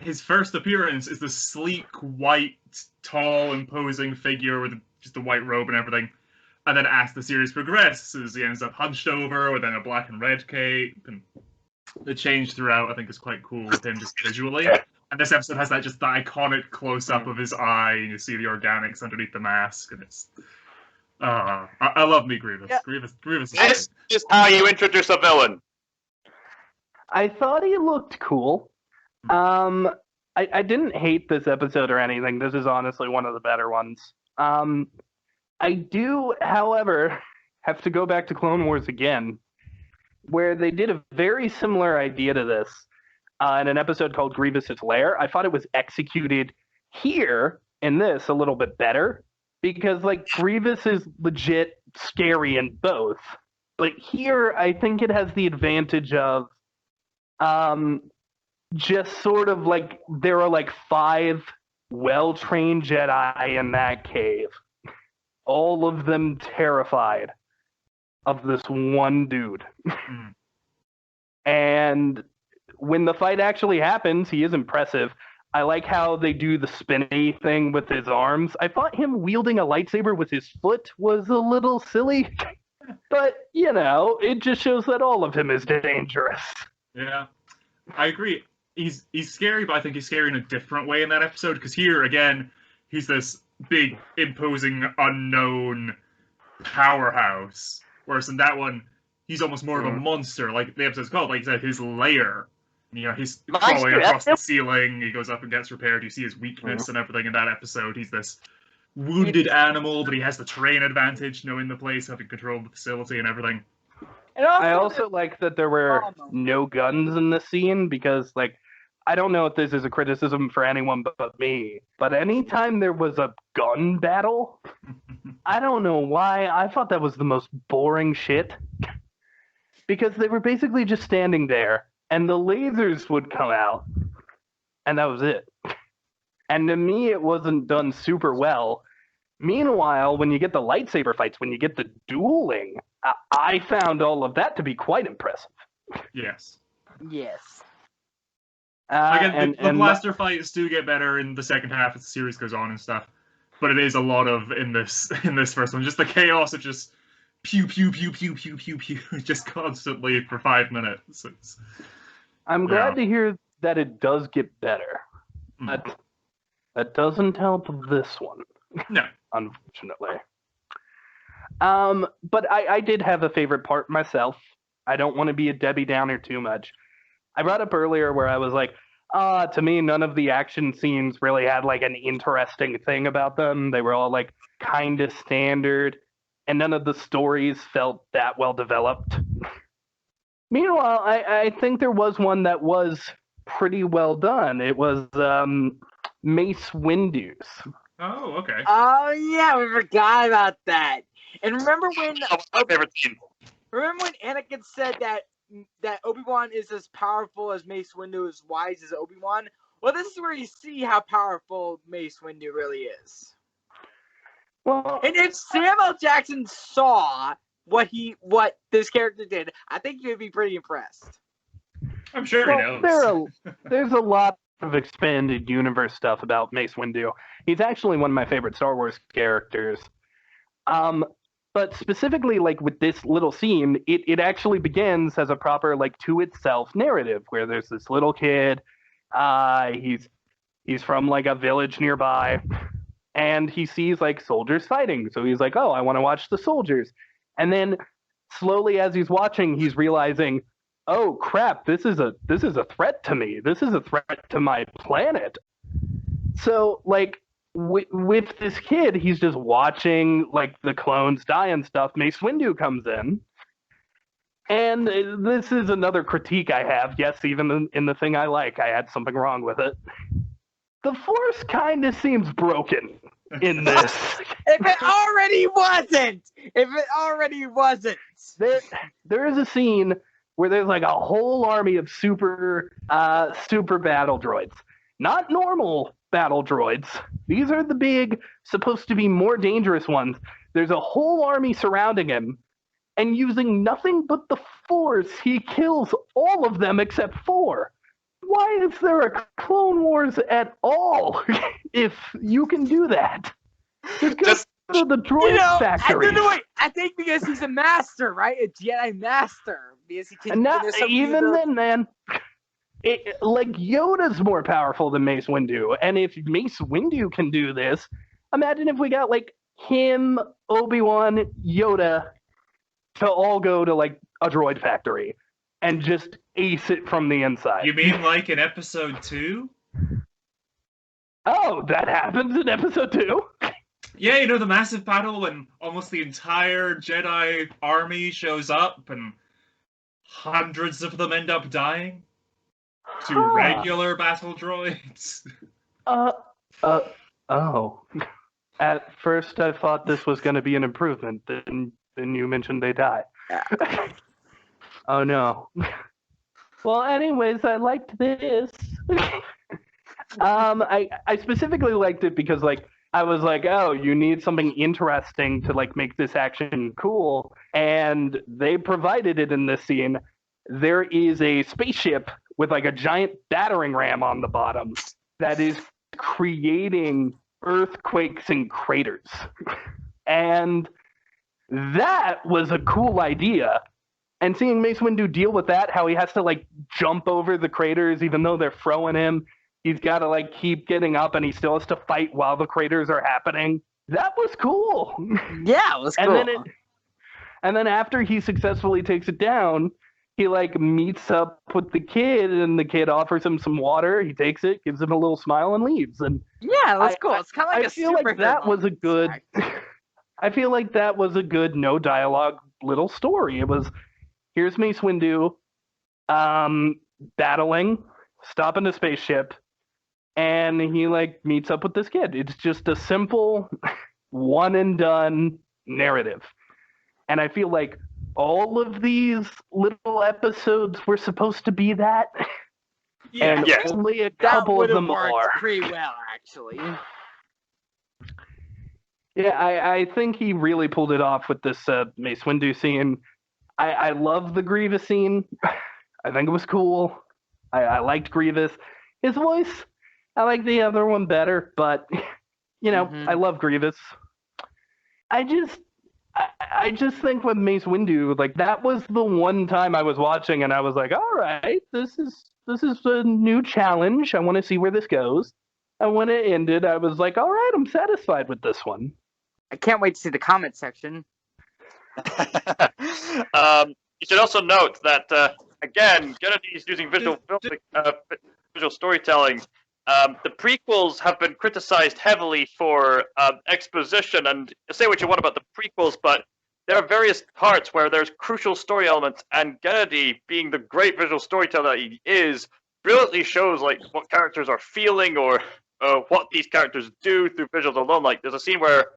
his first appearance is the sleek, white, tall, imposing figure with just a white robe and everything. And then as the series progresses, he ends up hunched over with then a black and red cape. And the change throughout, I think, is quite cool with him just visually. And this episode has that just the iconic close-up of his eye, and you see the organics underneath the mask, and it's... I love me Grievous. Yeah. Grievous is This is how you introduce a villain. I thought he looked cool. I didn't hate this episode or anything. This is honestly one of the better ones. I do, however, have to go back to Clone Wars again, where they did a very similar idea to this in an episode called Grievous's Lair. I thought it was executed here in this a little bit better, because like Grievous is legit scary in both. But here, I think it has the advantage of just sort of like there are like 5 well-trained Jedi in that cave. All of them terrified of this one dude. And when the fight actually happens, he is impressive. I like how they do the spinny thing with his arms. I thought him wielding a lightsaber with his foot was a little silly. But, you know, it just shows that all of him is dangerous. Yeah, I agree. He's scary, but I think he's scary in a different way in that episode, because here, again, he's this big, imposing, unknown powerhouse, whereas in that one, he's almost more of a monster, like the episode's called, like you said, his lair. You know, he's crawling across the ceiling, he goes up and gets repaired, you see his weakness and everything in that episode. He's this wounded animal, but he has the terrain advantage, knowing the place, having control of the facility and everything. And I also like that there were no guns in the scene, because, like, I don't know if this is a criticism for anyone but me, but anytime there was a gun battle, I don't know why, I thought that was the most boring shit. Because they were basically just standing there, and the lasers would come out, and that was it. And to me, it wasn't done super well. Meanwhile, when you get the lightsaber fights, when you get the dueling, I found all of that to be quite impressive. Yes. Yes. Again, the blaster fights do get better in the second half as the series goes on and stuff, but it is a lot of in this first one, just the chaos of just pew pew pew pew pew pew pew just constantly for 5 minutes. I'm glad to hear that it does get better. But that doesn't help this one. No. Unfortunately. But I did have a favorite part myself. I don't want to be a Debbie Downer too much. I brought up earlier where I was like, to me, none of the action scenes really had like an interesting thing about them. They were all like kind of standard, and none of the stories felt that well developed. Meanwhile, I think there was one that was pretty well done. It was Mace Windu's. Oh, okay. Oh yeah, we forgot about that. And remember when My favorite scene. Remember when Anakin said that Obi-Wan is as powerful as Mace Windu, as wise as Obi-Wan? Well, this is where you see how powerful Mace Windu really is. Well, And if Samuel Jackson saw what this character did, I think you'd be pretty impressed. I'm sure he knows. There's a lot of expanded universe stuff about Mace Windu. He's actually one of my favorite Star Wars characters. But specifically, like with this little scene, it actually begins as a proper like to itself narrative where there's this little kid. He's from like a village nearby, and he sees like soldiers fighting. So he's like, oh, I want to watch the soldiers. And then slowly, as he's watching, he's realizing, oh crap, this is a threat to me. This is a threat to my planet. So like with this kid, he's just watching like the clones die and stuff. Mace Windu comes in, and this is another critique I have. Yes, even in the thing I like, I had something wrong with it. The Force kind of seems broken in this. If it already wasn't. There is a scene where there's like a whole army of super battle droids. Not normal battle droids. These are the big, supposed to be more dangerous ones. There's a whole army surrounding him, and using nothing but the Force, he kills all of them except 4. why is there a Clone Wars at all if you can do that? Just go to the droid factory. I think because he's a master, right? A Jedi master. Because he can. And not even then, man. Like, Yoda's more powerful than Mace Windu. And if Mace Windu can do this, imagine if we got, like, him, Obi-Wan, Yoda to all go to, like, a droid factory and just ace it from the inside. You mean like in episode 2? Oh, that happens in episode 2? Yeah, you know, the massive battle when almost the entire Jedi army shows up and hundreds of them end up dying to regular battle droids. Oh. At first I thought this was going to be an improvement, then you mentioned they die. Oh no. Well, anyways, I liked this. I specifically liked it because, like, I was like, oh, you need something interesting to, like, make this action cool, and they provided it in this scene. There is a spaceship with, like, a giant battering ram on the bottom that is creating earthquakes and craters. And that was a cool idea. And seeing Mace Windu deal with that, how he has to, like, jump over the craters even though they're throwing him. He's got to, like, keep getting up, and he still has to fight while the craters are happening. That was cool. Yeah, it was cool. And then after he successfully takes it down, he, like, meets up with the kid, and the kid offers him some water. He takes it, gives him a little smile, and leaves. And yeah, it was cool. It's kind of like I feel like that was a good. I feel like that was a good no dialogue little story. It was, here's Mace Windu, battling, stopping a spaceship, and he, like, meets up with this kid. It's just a simple, one and done narrative. And I feel like all of these little episodes were supposed to be that. Yeah, and only a couple of them are. Pretty well, actually. Yeah, I think he really pulled it off with this Mace Windu scene. I love the Grievous scene. I think it was cool. I liked Grievous. His voice, I like the other one better, but, you know, I love Grievous. I just think with Mace Windu, like, that was the one time I was watching and I was like, all right, this is a new challenge. I want to see where this goes. And when it ended, I was like, all right, I'm satisfied with this one. I can't wait to see the comment section. You should also note that, again, Gennedy is using visual storytelling. The prequels have been criticized heavily for exposition, and say what you want about the prequels, but there are various parts where there's crucial story elements, and Gennedy, being the great visual storyteller that he is, brilliantly shows, like, what characters are feeling or what these characters do through visuals alone. Like, there's a scene where,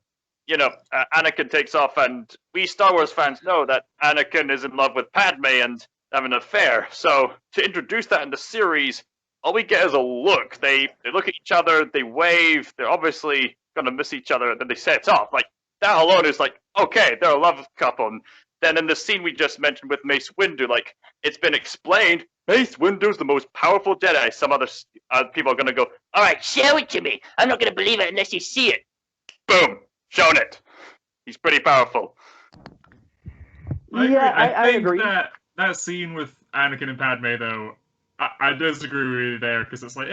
you know, Anakin takes off, and we Star Wars fans know that Anakin is in love with Padme and having an affair. So to introduce that in the series, all we get is a look. They look at each other, they wave, they're obviously gonna miss each other, and then they say it's off. Like, that alone is like, okay, they're a love couple. And then in the scene we just mentioned with Mace Windu, like, it's been explained, Mace Windu's the most powerful Jedi. Some other people are gonna go, all right, show it to me. I'm not gonna believe it unless you see it. Boom, shown it. He's pretty powerful. I agree. That scene with Anakin and Padme, though, I disagree with you there, because it's like,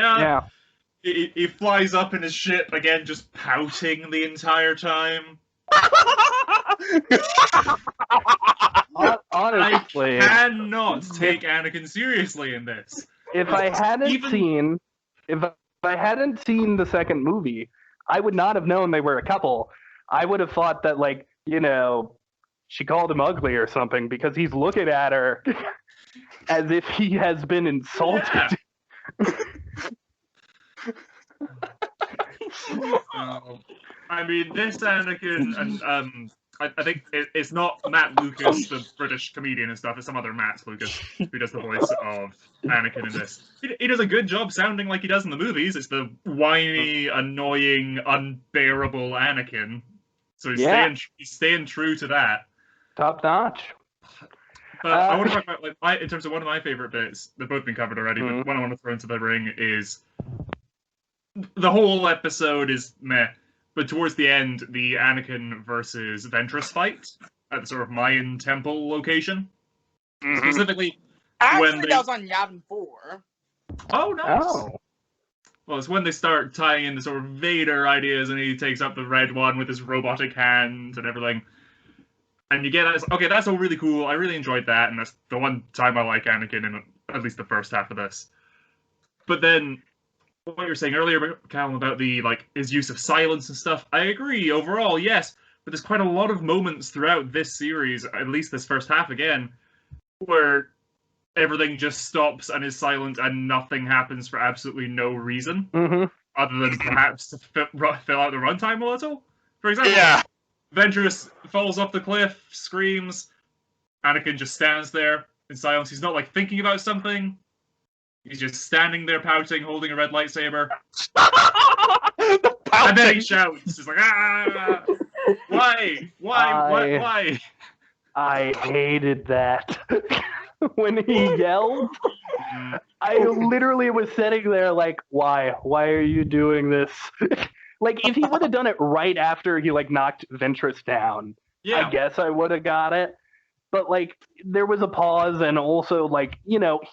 he flies up in his ship again, just pouting the entire time. Honestly, I cannot take Anakin seriously in this. If I hadn't seen the second movie, I would not have known they were a couple. I would have thought that, like, you know, she called him ugly or something because he's looking at her as if he has been insulted. I mean, this Anakin, and I think it's not Matt Lucas, the British comedian and stuff. It's some other Matt Lucas who does the voice of Anakin in this. He does a good job sounding like he does in the movies. It's the whiny, annoying, unbearable Anakin. So he's staying true to that. Top notch. I want to talk about, like, in terms of one of my favorite bits, they've both been covered already, but one I want to throw into the ring is the whole episode is meh, but towards the end, the Anakin versus Ventress fight at the sort of Mayan temple location. Specifically, Actually, when that was on Yavin 4. Oh, nice. Oh. Well, it's when they start tying in the sort of Vader ideas, and he takes up the red one with his robotic hand and everything. And you get that. Okay, that's all really cool. I really enjoyed that, and that's the one time I like Anakin in at least the first half of this. But then, what you were saying earlier, Calum, about the his use of silence and stuff, I agree overall, yes. But there's quite a lot of moments throughout this series, at least this first half again, where everything just stops and is silent and nothing happens for absolutely no reason, other than perhaps to fill out the runtime a little. For example, Ventress falls off the cliff, screams, Anakin just stands there in silence. He's not thinking about something. He's just standing there pouting, holding a red lightsaber. And then he shouts. He's like, ah! Why? Why? I hated that. When he yelled, I literally was sitting there like, why? Why are you doing this? If he would have done it right after he knocked Ventress down, I guess I would have got it. But there was a pause, and also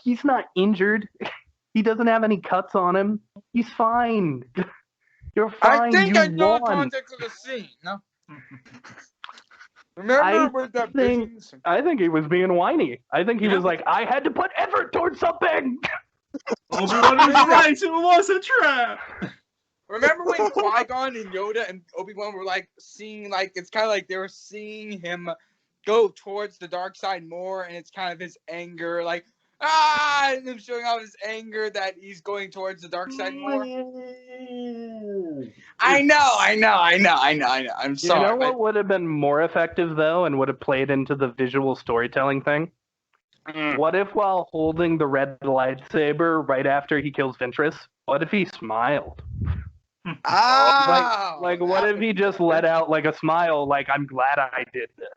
he's not injured. He doesn't have any cuts on him. He's fine. You're fine. I think you I know the won. context of the scene. No. Remember with that business? I think he was being whiny. I think he was like, I had to put effort towards something. Obi-Wan was right. It was a trap. Remember when Qui-Gon and Yoda and Obi-Wan were seeing it's kind of they were seeing him go towards the dark side more, and it's kind of his anger, and him showing off his anger that he's going towards the dark side more. I know. I'm sorry. You know what would have been more effective, though, and would have played into the visual storytelling thing? What if, while holding the red lightsaber right after he kills Ventress, what if he smiled? What if he just let out a smile, I'm glad I did this.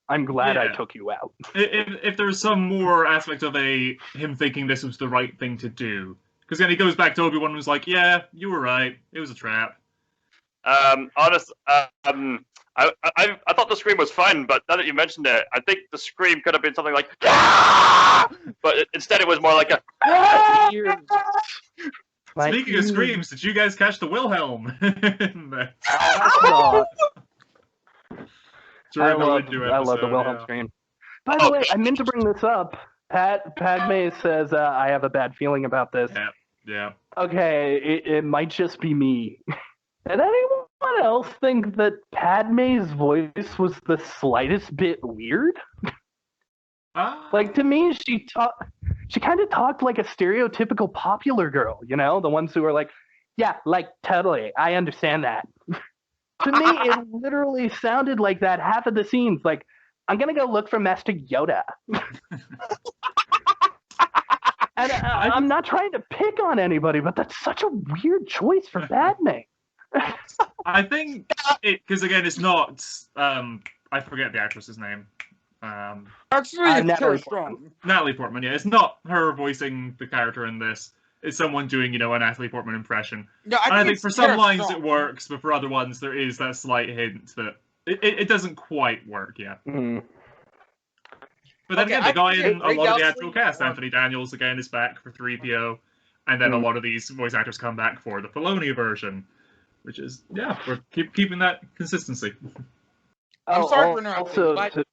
I'm glad I took you out. If there's some more aspect of him thinking this was the right thing to do. Because then he goes back to Obi-Wan and was like, yeah, you were right. It was a trap. Honestly, I thought the scream was fun, but now that you mentioned it, I think the scream could have been something like, ah! But instead it was more like a, ah! Speaking of screams, did you guys catch the Wilhelm? I love the Wilhelm scream. By the way, I meant to bring this up. Padme says, I have a bad feeling about this. Yeah. Okay, it might just be me. Did anyone else think that Padme's voice was the slightest bit weird? To me, she kind of talked like a stereotypical popular girl, the ones who are yeah, totally, I understand that. To me, it literally sounded like that half of the scenes. I'm gonna go look for Master Yoda. And I'm not trying to pick on anybody, but that's such a weird choice for Padme. I think because again, it's not. I forget the actress's name. Actually, it's Natalie Portman. Natalie Portman. Yeah, it's not her voicing the character in this. It's someone doing, a Natalie Portman impression. No, I think for some lines it works, but for other ones there is that slight hint that it doesn't quite work yet. But then again, they got in a lot of the actual cast. Anthony Daniels again is back for 3PO, and then a lot of these voice actors come back for the Filoni version, which is we're keeping that consistency. I'm sorry for interrupting.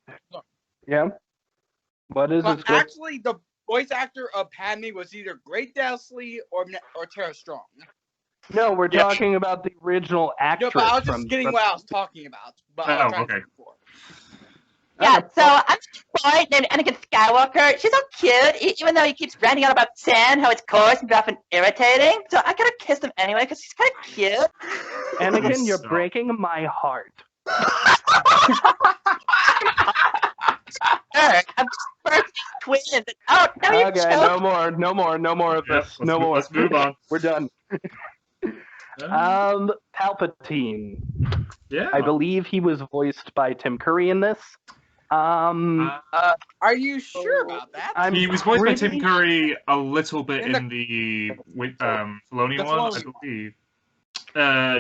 Yeah. What is it? Actually, the voice actor of Padme was either Great Dowsley or Tara Strong. No, we're talking about the original actress. No, but I was just getting what I was talking about. But okay. Yeah, so I'm this boy named Anakin Skywalker. She's so cute, even though he keeps ranting on about Sin, how it's coarse and often irritating. So I gotta kiss him anyway, because she's kind of cute. Anakin, you're breaking my heart. I'm just twins. Oh, no, you're okay, no more of this. No more. Let's move on. We're done. Palpatine. Yeah. I believe he was voiced by Tim Curry in this. Are you sure about that? He was voiced by Tim pretty Curry a little bit In in the Filoni The one, I Filoni believe.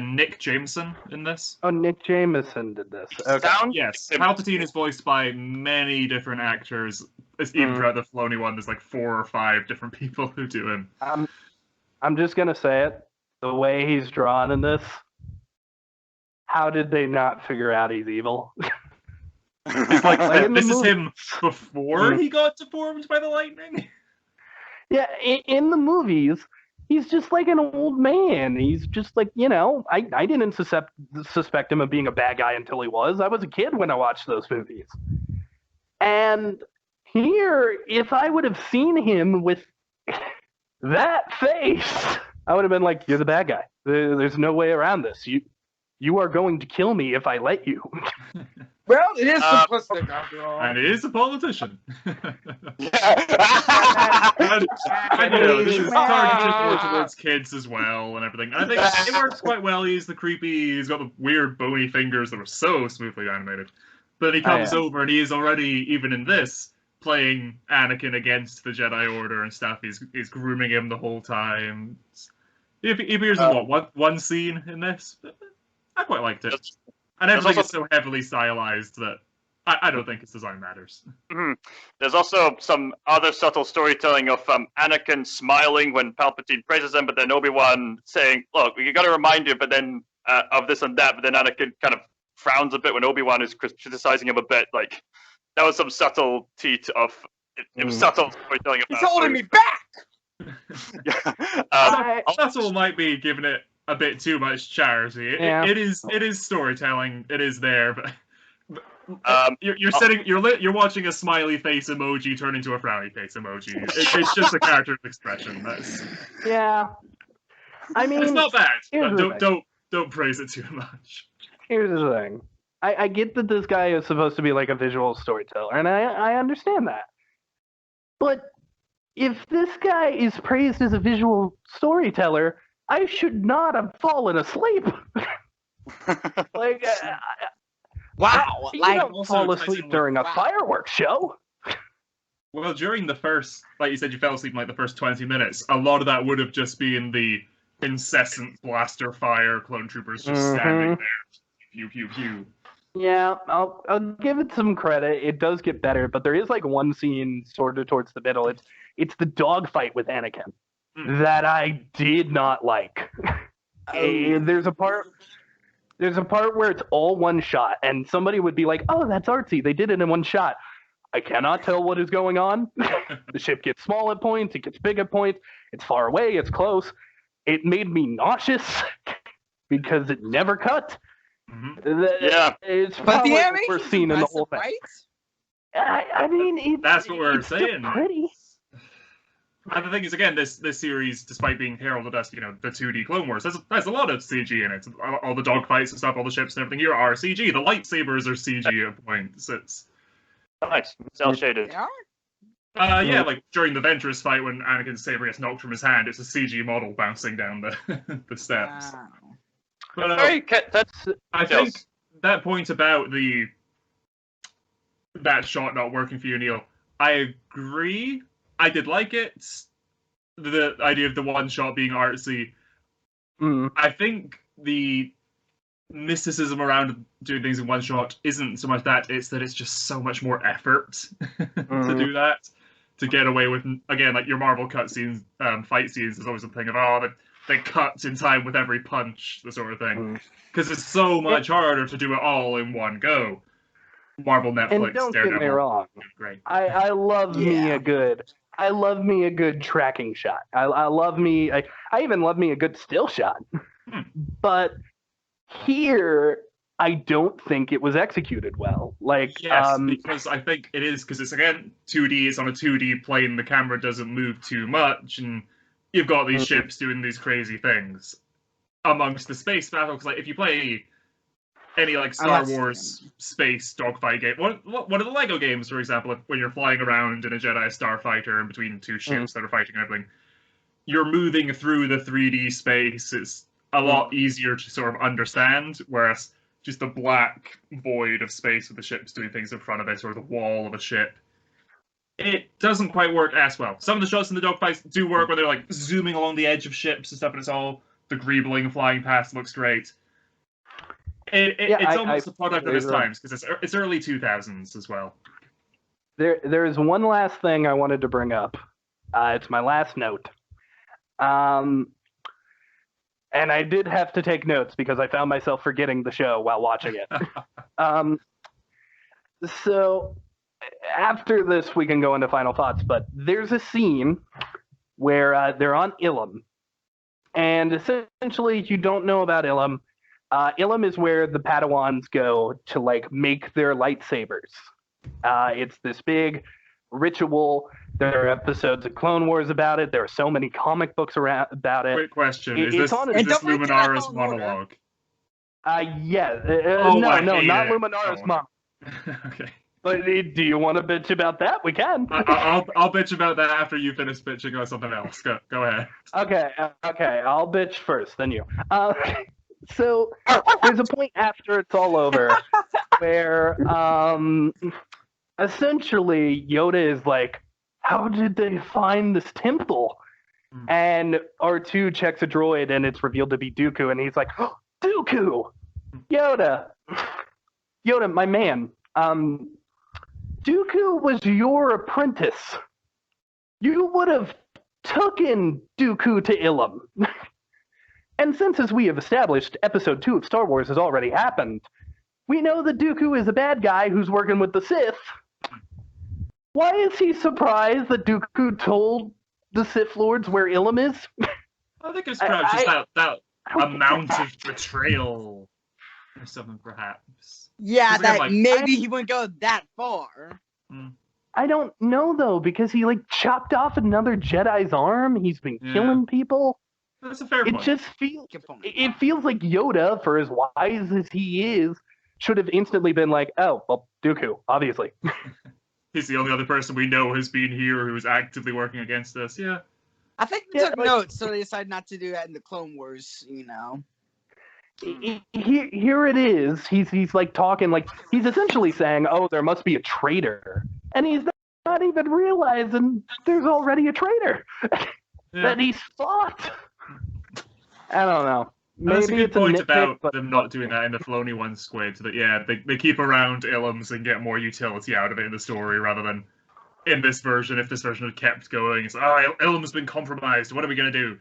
Nick Jameson in this. Oh, Nick Jameson did this. Okay. Sounds Yes, Palpatine is voiced by many different actors. Even throughout the Filoni one, there's like 4 or 5 different people who do him. I'm just gonna say it. The way he's drawn in this, how did they not figure out he's evil? It's like, Like in the this is movie. him before he got deformed by the lightning. Yeah, in the movies, he's just like an old man. He's just like, I didn't suspect him of being a bad guy until he was. I was a kid when I watched those movies. And here, if I would have seen him with that face, I would have been like, you're the bad guy. There's no way around this. You are going to kill me if I let you. Well, it is simplistic after all. And he is a politician. Yeah. And this is targeted more towards kids as well and everything. And I think it works quite well. He's the creepy, he's got the weird bony fingers that were so smoothly animated. But he comes over and he is already, even in this, playing Anakin against the Jedi Order and stuff. He's grooming him the whole time. He appears in one scene in this? I quite liked it. And everything is so heavily stylized that I don't think its design matters. There's also some other subtle storytelling of Anakin smiling when Palpatine praises him, but then Obi-Wan saying, look, you got to remind you but then of this and that, but then Anakin kind of frowns a bit when Obi-Wan is criticizing him a bit. Like, that was some subtlety of... It was subtle storytelling of He's holding me back! Subtle might be giving it a bit too much charity. It is storytelling. It is there, but you're watching a smiley face emoji turn into a frowny face emoji. It's just a character's expression. Yeah. I mean, it's not bad. But Don't praise it too much. Here's the thing. I get that this guy is supposed to be like a visual storyteller, and I understand that. But if this guy is praised as a visual storyteller, I should not have fallen asleep. Wow. You don't fall asleep during a fireworks show. Well, during the first, like you said, you fell asleep in like the first 20 minutes. A lot of that would have just been the incessant blaster fire, clone troopers just standing there. Pew, pew, pew. Yeah, I'll give it some credit. It does get better, but there is like one scene sort of towards the middle. It's the dogfight with Anakin that I did not like. There's a part where it's all one shot, and somebody would be like, "Oh, that's artsy. They did it in one shot." I cannot tell what is going on. The ship gets small at points, it gets big at points, it's far away, it's close. It made me nauseous because it never cut. Yeah, it's But probably the the animation worst scene in the whole thing. right? I mean, That's what we're it's still saying. pretty. And the thing is, again, this series, despite being heralded as, the 2D Clone Wars, has a lot of CG in it. All the dogfights and stuff, all the ships and everything here are CG. The lightsabers are CG at points. It's nice. Cell shaded. Yeah. yeah, like during the Ventress fight when Anakin's saber gets knocked from his hand, it's a CG model bouncing down the steps. Wow. But I think that point about that shot not working for you, Neil, I agree. I did like it. The idea of the one shot being artsy. I think the mysticism around doing things in one shot isn't so much that, it's that it's just so much more effort to do that. To get away with, again, like your Marvel cutscenes, fight scenes, there's always a thing of, they cut in time with every punch, the sort of thing. Because it's so much harder to do it all in one go. Marvel, Netflix, And don't Daredevil. get me wrong, Great. I love me a good tracking shot. I even love me a good still shot. But here, I don't think it was executed well. Yes, because I think it is, because it's, again, 2D, it's on a 2D plane, the camera doesn't move too much, and you've got these ships doing these crazy things amongst the space battle. Because, if you play any, Star Wars space dogfight game, one of the Lego games, for example, when you're flying around in a Jedi starfighter in between two ships that are fighting and everything, you're moving through the 3D space. It's a lot easier to sort of understand, whereas just the black void of space with the ships doing things in front of it, or the wall of a ship. It doesn't quite work as well. Some of the shots in the dogfights do work, where they're like zooming along the edge of ships and stuff, and it's all the greebling flying past looks great. It's almost a product of its times, because it's early 2000s as well. There is one last thing I wanted to bring up. It's my last note. And I did have to take notes because I found myself forgetting the show while watching it. So after this, we can go into final thoughts, but there's a scene where they're on Ilum. And essentially, you don't know about Ilum. Ilum is where the Padawans go to, like, make their lightsabers. It's this big ritual. There are episodes of Clone Wars about it. There are so many comic books about it. Quick question: Is this Luminara's monologue? Yeah. Oh, no, not Luminara's mom. Okay. But do you want to bitch about that? We can. I'll bitch about that after you finish bitching about something else. Go ahead. Okay. I'll bitch first, then you. So there's a point after it's all over where essentially Yoda is like, how did they find this temple? And R2 checks a droid and it's revealed to be Dooku, and he's like, oh, Dooku! Yoda, my man. Dooku was your apprentice. You would have taken Dooku to Ilum. And since, as we have established, Episode 2 of Star Wars has already happened, we know that Dooku is a bad guy who's working with the Sith. Why is he surprised that Dooku told the Sith Lords where Ilum is? I think it's perhaps just that amount of betrayal or something, perhaps. Yeah, that like, maybe he wouldn't go that far. I don't know, though, because he, like, chopped off another Jedi's arm. He's been killing people. That's a fair point. It feels like Yoda, for as wise as he is, should have instantly been like, oh, well, Dooku, obviously. He's the only other person we know has been here who's actively working against us. Yeah. I think they took notes, so they decided not to do that in the Clone Wars, you know. Here it is. He's like talking, like, he's essentially saying, oh, there must be a traitor. And he's not even realizing there's already a traitor that he's fought. I don't know. Maybe that's a good point about them not doing that in the Filoni one, Squid. That they keep around Ilums and get more utility out of it in the story rather than in this version. If this version had kept going, it's Ilum's been compromised. What are we gonna do?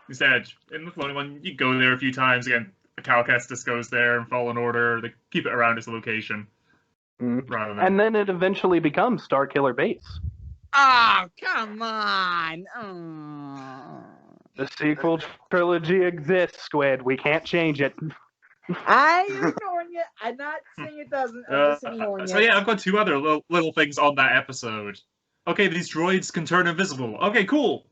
Instead, in the Filoni one, you go there a few times again. Cal Kestis goes there and Fallen Order. They keep it around as a location rather than. And then it eventually becomes Starkiller Base. Oh, come on! Oh. The sequel trilogy exists, Squid. We can't change it. I'm ignoring it. I'm not saying it doesn't. I'm just ignoring it. So yeah, I've got two other little things on that episode. Okay, these droids can turn invisible. Okay, cool.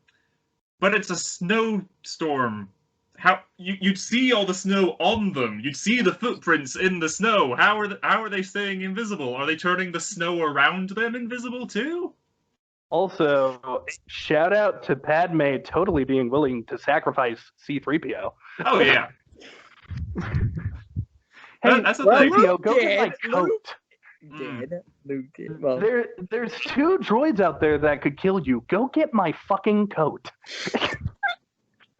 But it's a snowstorm. How you'd see all the snow on them? You'd see the footprints in the snow. How are they staying invisible? Are they turning the snow around them invisible too? Also, shout out to Padme totally being willing to sacrifice C-3PO. Oh, yeah. Hey, that's the thing. thing. Go get my coat. Luke did. Well. There's two droids out there that could kill you. Go get my fucking coat.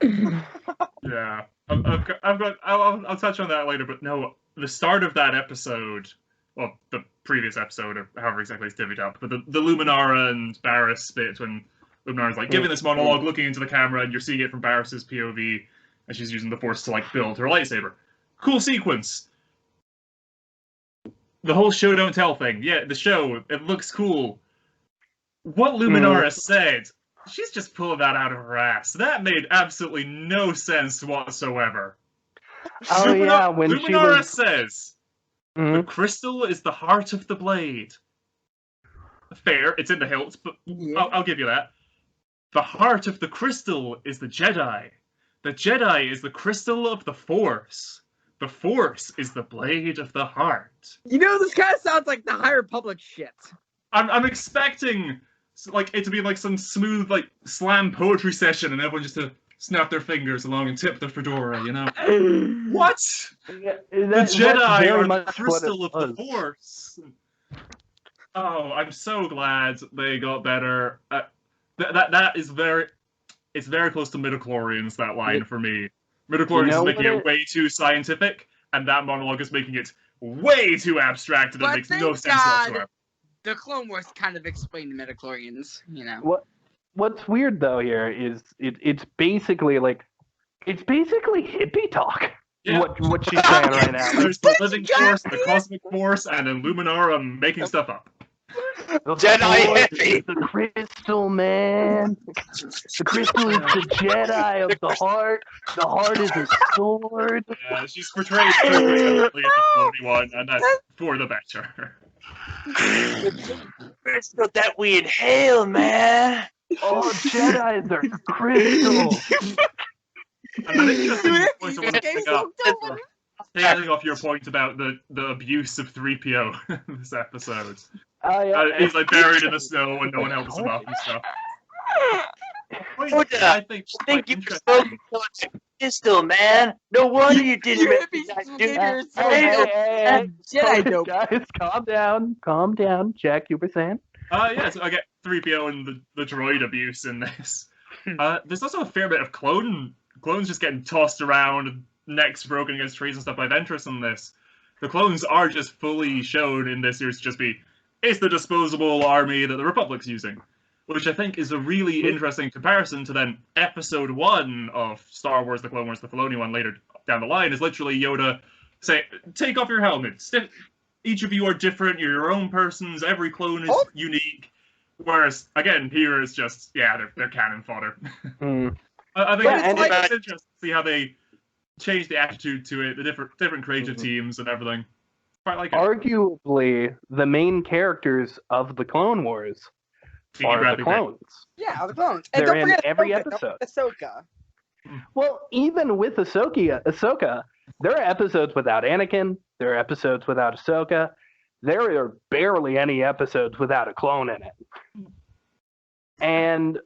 Yeah. I'll touch on that later, but no, the start of that episode, well, the previous episode, or however exactly it's divvied up, but the Luminara and Barriss bit when Luminara's like giving this monologue, looking into the camera, and you're seeing it from Barriss's POV, and she's using the Force to, like, build her lightsaber. Cool sequence. The whole show don't tell thing. Yeah, the show, it looks cool. What Luminara said, she's just pulling that out of her ass. That made absolutely no sense whatsoever. Oh, Luminara says, the crystal is the heart of the blade. Fair, it's in the hilt, but I'll give you that. The heart of the crystal is the Jedi. The Jedi is the crystal of the Force. The Force is the blade of the heart. You know, this kind of sounds like the High Republic shit. I'm expecting, like, it to be like some smooth, like, slam poetry session and everyone just to snap their fingers along and tip the fedora, you know? What? Yeah, The that's Jedi very are the much what it crystal of the was. Force. Oh, I'm so glad they got better. That is very. It's very close to midichlorians, that line for me. Midichlorians know is making what it way too scientific, and that monologue is making it way too abstract, and it But makes no thank sense God whatsoever. the Clone Wars kind of explained the midichlorians, you know. What's weird though here is it's basically hippie talk. Yeah. What she's saying right now. There's the living force, the cosmic force, and Illuminarum making stuff up. The Jedi Force hippie. is the crystal, man. The crystal is the Jedi of the heart. The heart is a sword. Yeah, she's portrayed so brilliantly in the floaty one, and that's for the better. Crystal that we inhale, man. Oh, Jedi's are crystal. And an interesting Dude, point I you want to gave pick so up, dumb. taking off your point about the abuse of 3PO in this episode. Yeah. He's like buried in the snow and no one helps him up and stuff. Point Yoda, I think I think quite you interesting. spoke crystal, man. No wonder you didn't You recognize hippies dude. gave your so Hey, Jedi dope. guys, calm down. Jack, you were saying? Yeah, so I get 3PO and the droid abuse in this. There's also a fair bit of clones just getting tossed around, necks broken against trees and stuff by Ventress in this. The clones are just fully shown in this series to just be, it's the disposable army that the Republic's using. Which I think is a really interesting comparison to then Episode 1 of Star Wars, The Clone Wars, the Filoni one later down the line, is literally Yoda say, take off your helmets. Each of you are different, you're your own persons, every clone is unique. Whereas, again, here it's just, yeah, they're cannon fodder. I think it's interesting to see how they change the attitude to it, the different creative teams and everything. Quite like it. Arguably, the main characters of the Clone Wars are the clones. Yeah, the clones. And They're don't in forget every Ahsoka, episode. Ahsoka. Well, even with Ahsoka, there are episodes without Anakin. There are episodes without Ahsoka. There are barely any episodes without a clone in it. And,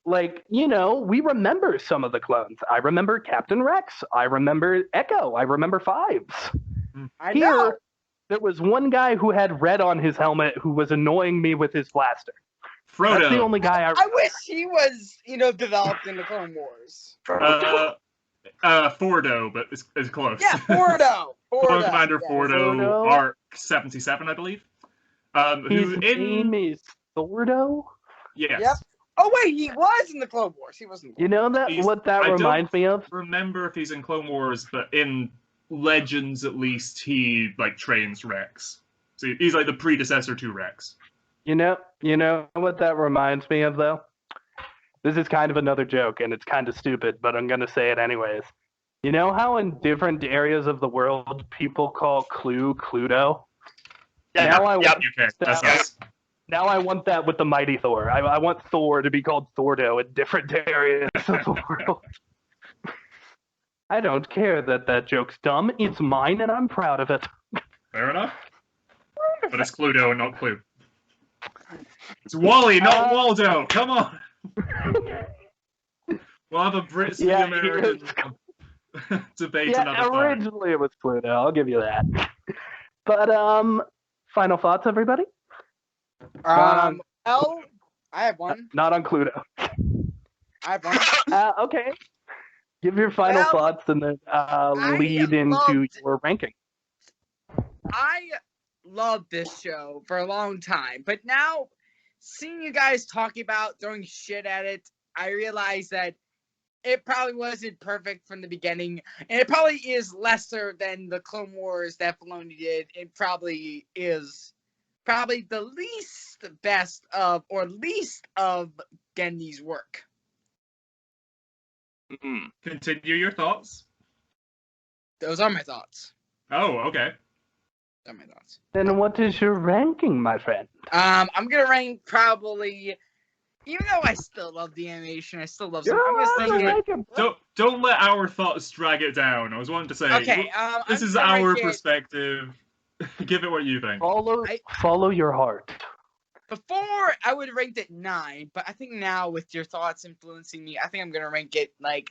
like, you know, we remember some of the clones. I remember Captain Rex. I remember Echo. I remember Fives. I know. Here, there was one guy who had red on his helmet who was annoying me with his blaster. Frodo. That's the only guy I wish he was, developed in the Clone Wars. Fordo, but it's close. Yeah, Fordo. Clone Commander yes. Fordo, Arc 77, I believe. His name is Thordo? Yes. Yep. Oh wait, he was in the Clone Wars. He wasn't. You know what that reminds me of? Remember if he's in Clone Wars, but in Legends at least he like trains Rex. So he's like the predecessor to Rex. You know what that reminds me of though? This is kind of another joke and it's kind of stupid, but I'm going to say it anyways. You know how in different areas of the world people call Cluedo? Yeah, That's us. Now I want that with the Mighty Thor. I want Thor to be called Thordo in different areas of the world. I don't care that joke's dumb. It's mine and I'm proud of it. Fair enough. But it's Cluedo and not Clue. It's Wally, not Waldo. Come on. We'll have a Brits v American debate another time. Originally it was Cluedo. I'll give you that. But final thoughts, everybody? I have one. Not on Cluedo. I have one. Okay. Give your final thoughts and then lead into your ranking. I loved this show for a long time, but now seeing you guys talking about throwing shit at it, I realized that it probably wasn't perfect from the beginning, and it probably is lesser than the Clone Wars that Filoni did. It probably is the least best of, or least of, Gendy's work. Continue your thoughts. Those are my thoughts. Oh, okay. Those are my thoughts. Then what is your ranking, my friend? I'm gonna rank probably, even though I still love the animation, I still love some. I'm gonna say don't let our thoughts drag it down. I was wanting to say, okay, this is our perspective. Give it what you think. Follow your heart. Before, I would have ranked it 9, but I think now with your thoughts influencing me, I think I'm gonna rank it like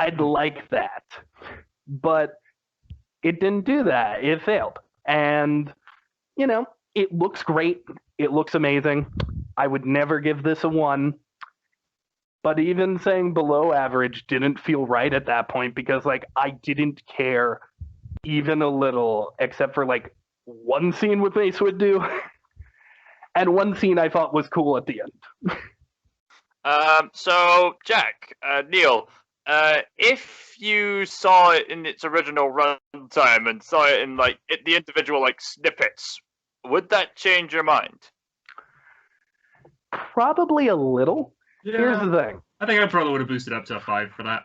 I'd like that. But it didn't do that. It failed. And, you know, it looks great. It looks amazing. I would never give this a 1. But even saying below average didn't feel right at that point because, like, I didn't care even a little, except for, like, one scene with Mace Windu. And one scene I thought was cool at the end. So, Jack, Neil, if you saw it in its original runtime and saw it in, like, the individual, like, snippets, would that change your mind? Probably a little. Yeah, Here's the thing. I think I probably would have boosted up to a 5 for that.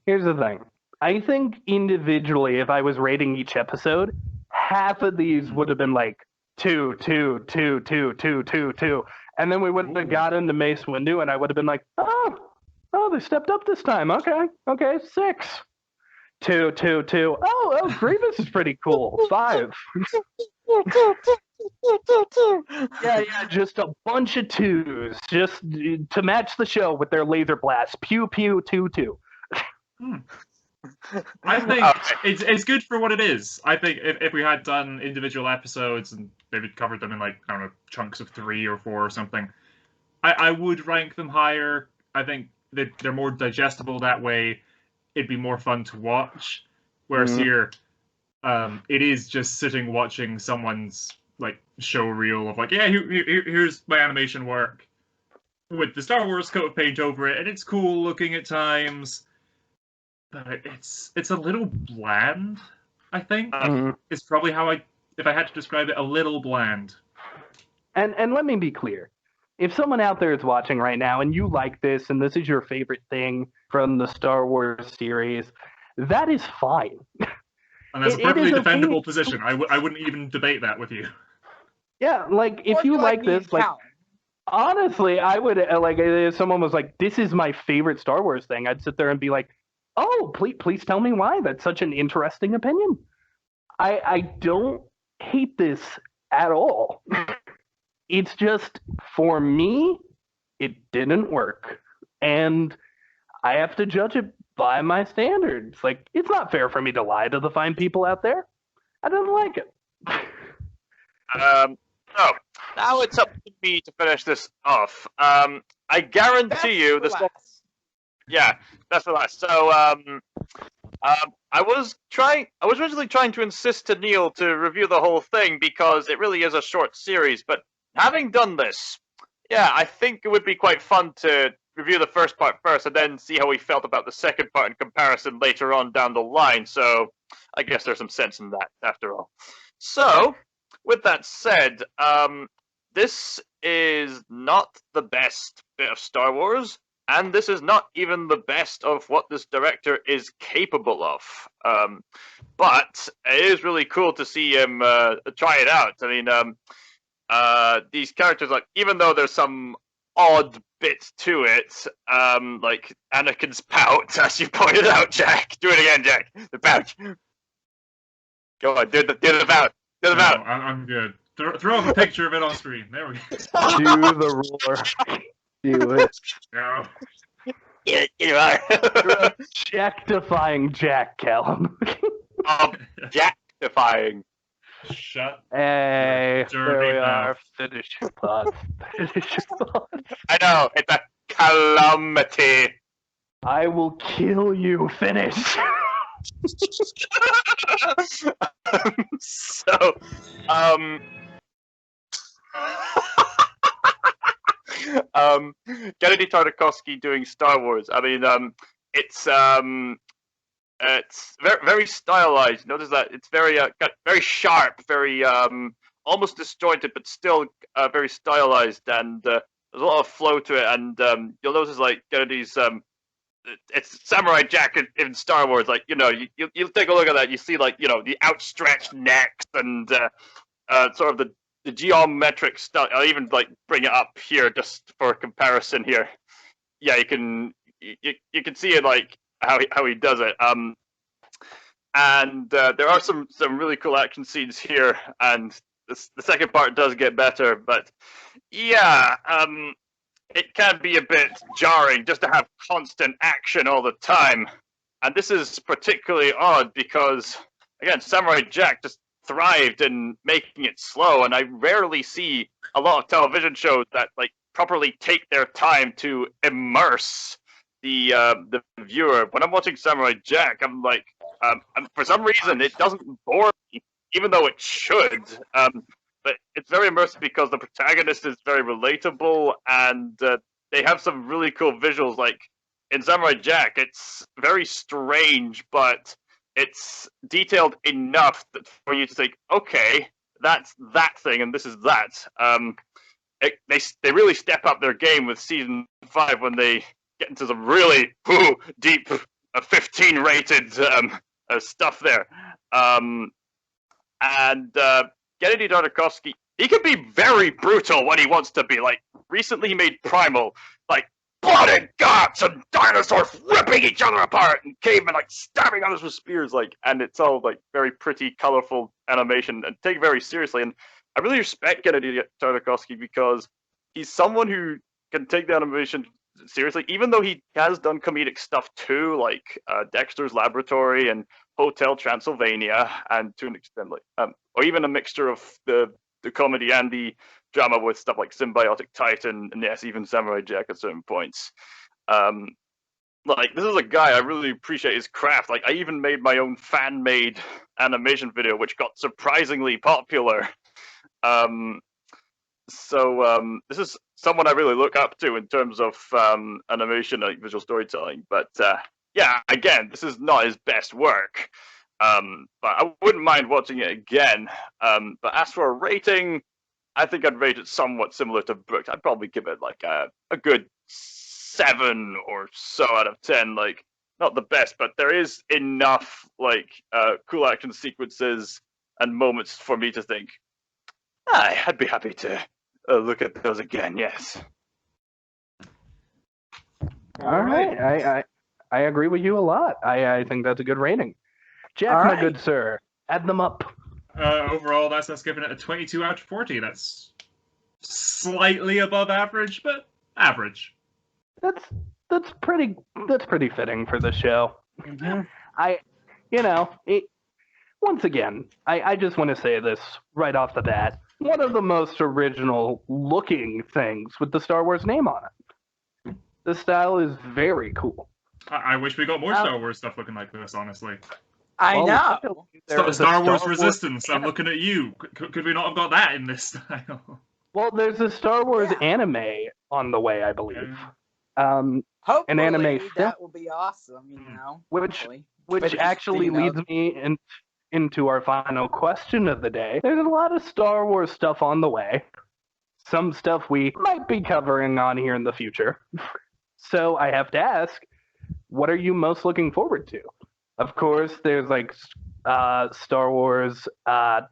Here's the thing. I think individually, if I was rating each episode, half of these would have been like 2, 2, 2, 2, 2, 2, 2. And then we wouldn't have got into Mace Windu, and I would have been like, oh, they stepped up this time. Okay, 6. 2, 2, 2. Oh, Grievous is pretty cool. 5. Yeah, just a bunch of 2s, just to match the show with their laser blast. Pew, pew, 2, 2. I think it's good for what it is. I think if we had done individual episodes and maybe covered them in, like, I don't know, chunks of 3 or 4 or something, I would rank them higher. I think that they're more digestible that way. It'd be more fun to watch. Whereas here, it is just sitting watching someone's, like, show reel of, like, yeah, here's my animation work with the Star Wars coat of paint over it, and it's cool looking at times. But it's a little bland, I think. It's probably how if I had to describe it, a little bland. And let me be clear. If someone out there is watching right now and you like this and this is your favorite thing from the Star Wars series, that is fine. And that's a perfectly defendable position. I wouldn't even debate that with you. Yeah, like, if you like this, like, honestly, I would, like, if someone was like, this is my favorite Star Wars thing, I'd sit there and be like, oh, please tell me why. That's such an interesting opinion. I don't hate this at all. It's just, for me, it didn't work. And I have to judge it by my standards. Like, it's not fair for me to lie to the fine people out there. I didn't like it. So, now it's up to me to finish this off. I guarantee you this. Yeah, that's the last. So, I was originally trying to insist to Neil to review the whole thing because it really is a short series. But having done this, yeah, I think it would be quite fun to review the first part first and then see how we felt about the second part in comparison later on down the line. So, I guess there's some sense in that after all. So, with that said, this is not the best bit of Star Wars. And this is not even the best of what this director is capable of. But it is really cool to see him try it out. I mean, these characters, like, even though there's some odd bit to it, like Anakin's pout, as you pointed out, Jack. Do it again, Jack. The pout. Go on, do the pout. Do the pout. No, I'm good. Throw up a picture of it on screen. There we go. Do the roar. Do it. No. You are. You're objectifying Jack, Calum. Objectifying. Shut. Hey, Your there we dirty are. mouth. Finish your thoughts. Finish your thoughts. I know, it's a calamity. I will kill you. Finish. So, Gennedy Tartakovsky doing Star Wars. I mean, it's very, very stylized. Notice that it's very, very sharp, very almost disjointed, but still very stylized, and there's a lot of flow to it. And you'll notice, like, Gennedy's it's Samurai Jack in Star Wars. Like, you know, you take a look at that, you see, like, you know, the outstretched necks and sort of the geometric stuff. I'll even, like, bring it up here just for comparison here. Yeah, you can see it, like, how he does it. And there are some really cool action scenes here, and the second part does get better. But yeah, it can be a bit jarring just to have constant action all the time. And this is particularly odd because, again, Samurai Jack just thrived in making it slow, and I rarely see a lot of television shows that like properly take their time to immerse the viewer. When I'm watching Samurai Jack, I'm like, for some reason, it doesn't bore me, even though it should. But it's very immersive because the protagonist is very relatable, and they have some really cool visuals. Like in Samurai Jack, it's very strange, but it's detailed enough that for you to think, okay, that's that thing, and this is that. They really step up their game with season 5 when they get into some really deep 15 rated stuff there. And Gennedy Tartakovsky, he can be very brutal when he wants to be. Like, recently he made Primal, like, blood and guts and dinosaurs ripping each other apart and cavemen, like, stabbing others with spears, like, and it's all, like, very pretty, colorful animation and taken very seriously. And I really respect Gennady Tartakovsky because he's someone who can take the animation seriously, even though he has done comedic stuff too, like Dexter's Laboratory and Hotel Transylvania, and to an extent, like, or even a mixture of the comedy and the drama with stuff like Symbiotic Titan, and yes, even Samurai Jack at certain points. Like, this is a guy, I really appreciate his craft. Like, I even made my own fan-made animation video, which got surprisingly popular. This is someone I really look up to in terms of animation, like visual storytelling. But yeah, again, this is not his best work. But I wouldn't mind watching it again. But as for a rating, I think I'd rate it somewhat similar to Brooks. I'd probably give it like a good 7 or so out of 10. Like, not the best, but there is enough like cool action sequences and moments for me to think, I'd be happy to look at those again. Yes. All right. I agree with you a lot. I think that's a good rating. Jack, my good sir, add them up. Overall, that's giving it a 22 out of 40. That's slightly above average, but average. That's pretty fitting for the show. Mm-hmm. Once again, I just want to say this right off the bat. One of the most original looking things with the Star Wars name on it. The style is very cool. I wish we got more Star Wars stuff looking like this, honestly. I know. Star Wars Resistance, I'm looking at you. Could we not have got that in this style? Well, there's a Star Wars anime on the way, I believe. Hopefully, an anime that will be awesome, which actually leads me into our final question of the day. There's a lot of Star Wars stuff on the way. Some stuff we might be covering on here in the future. So I have to ask, what are you most looking forward to? Of course, there's like Star Wars Kenobi,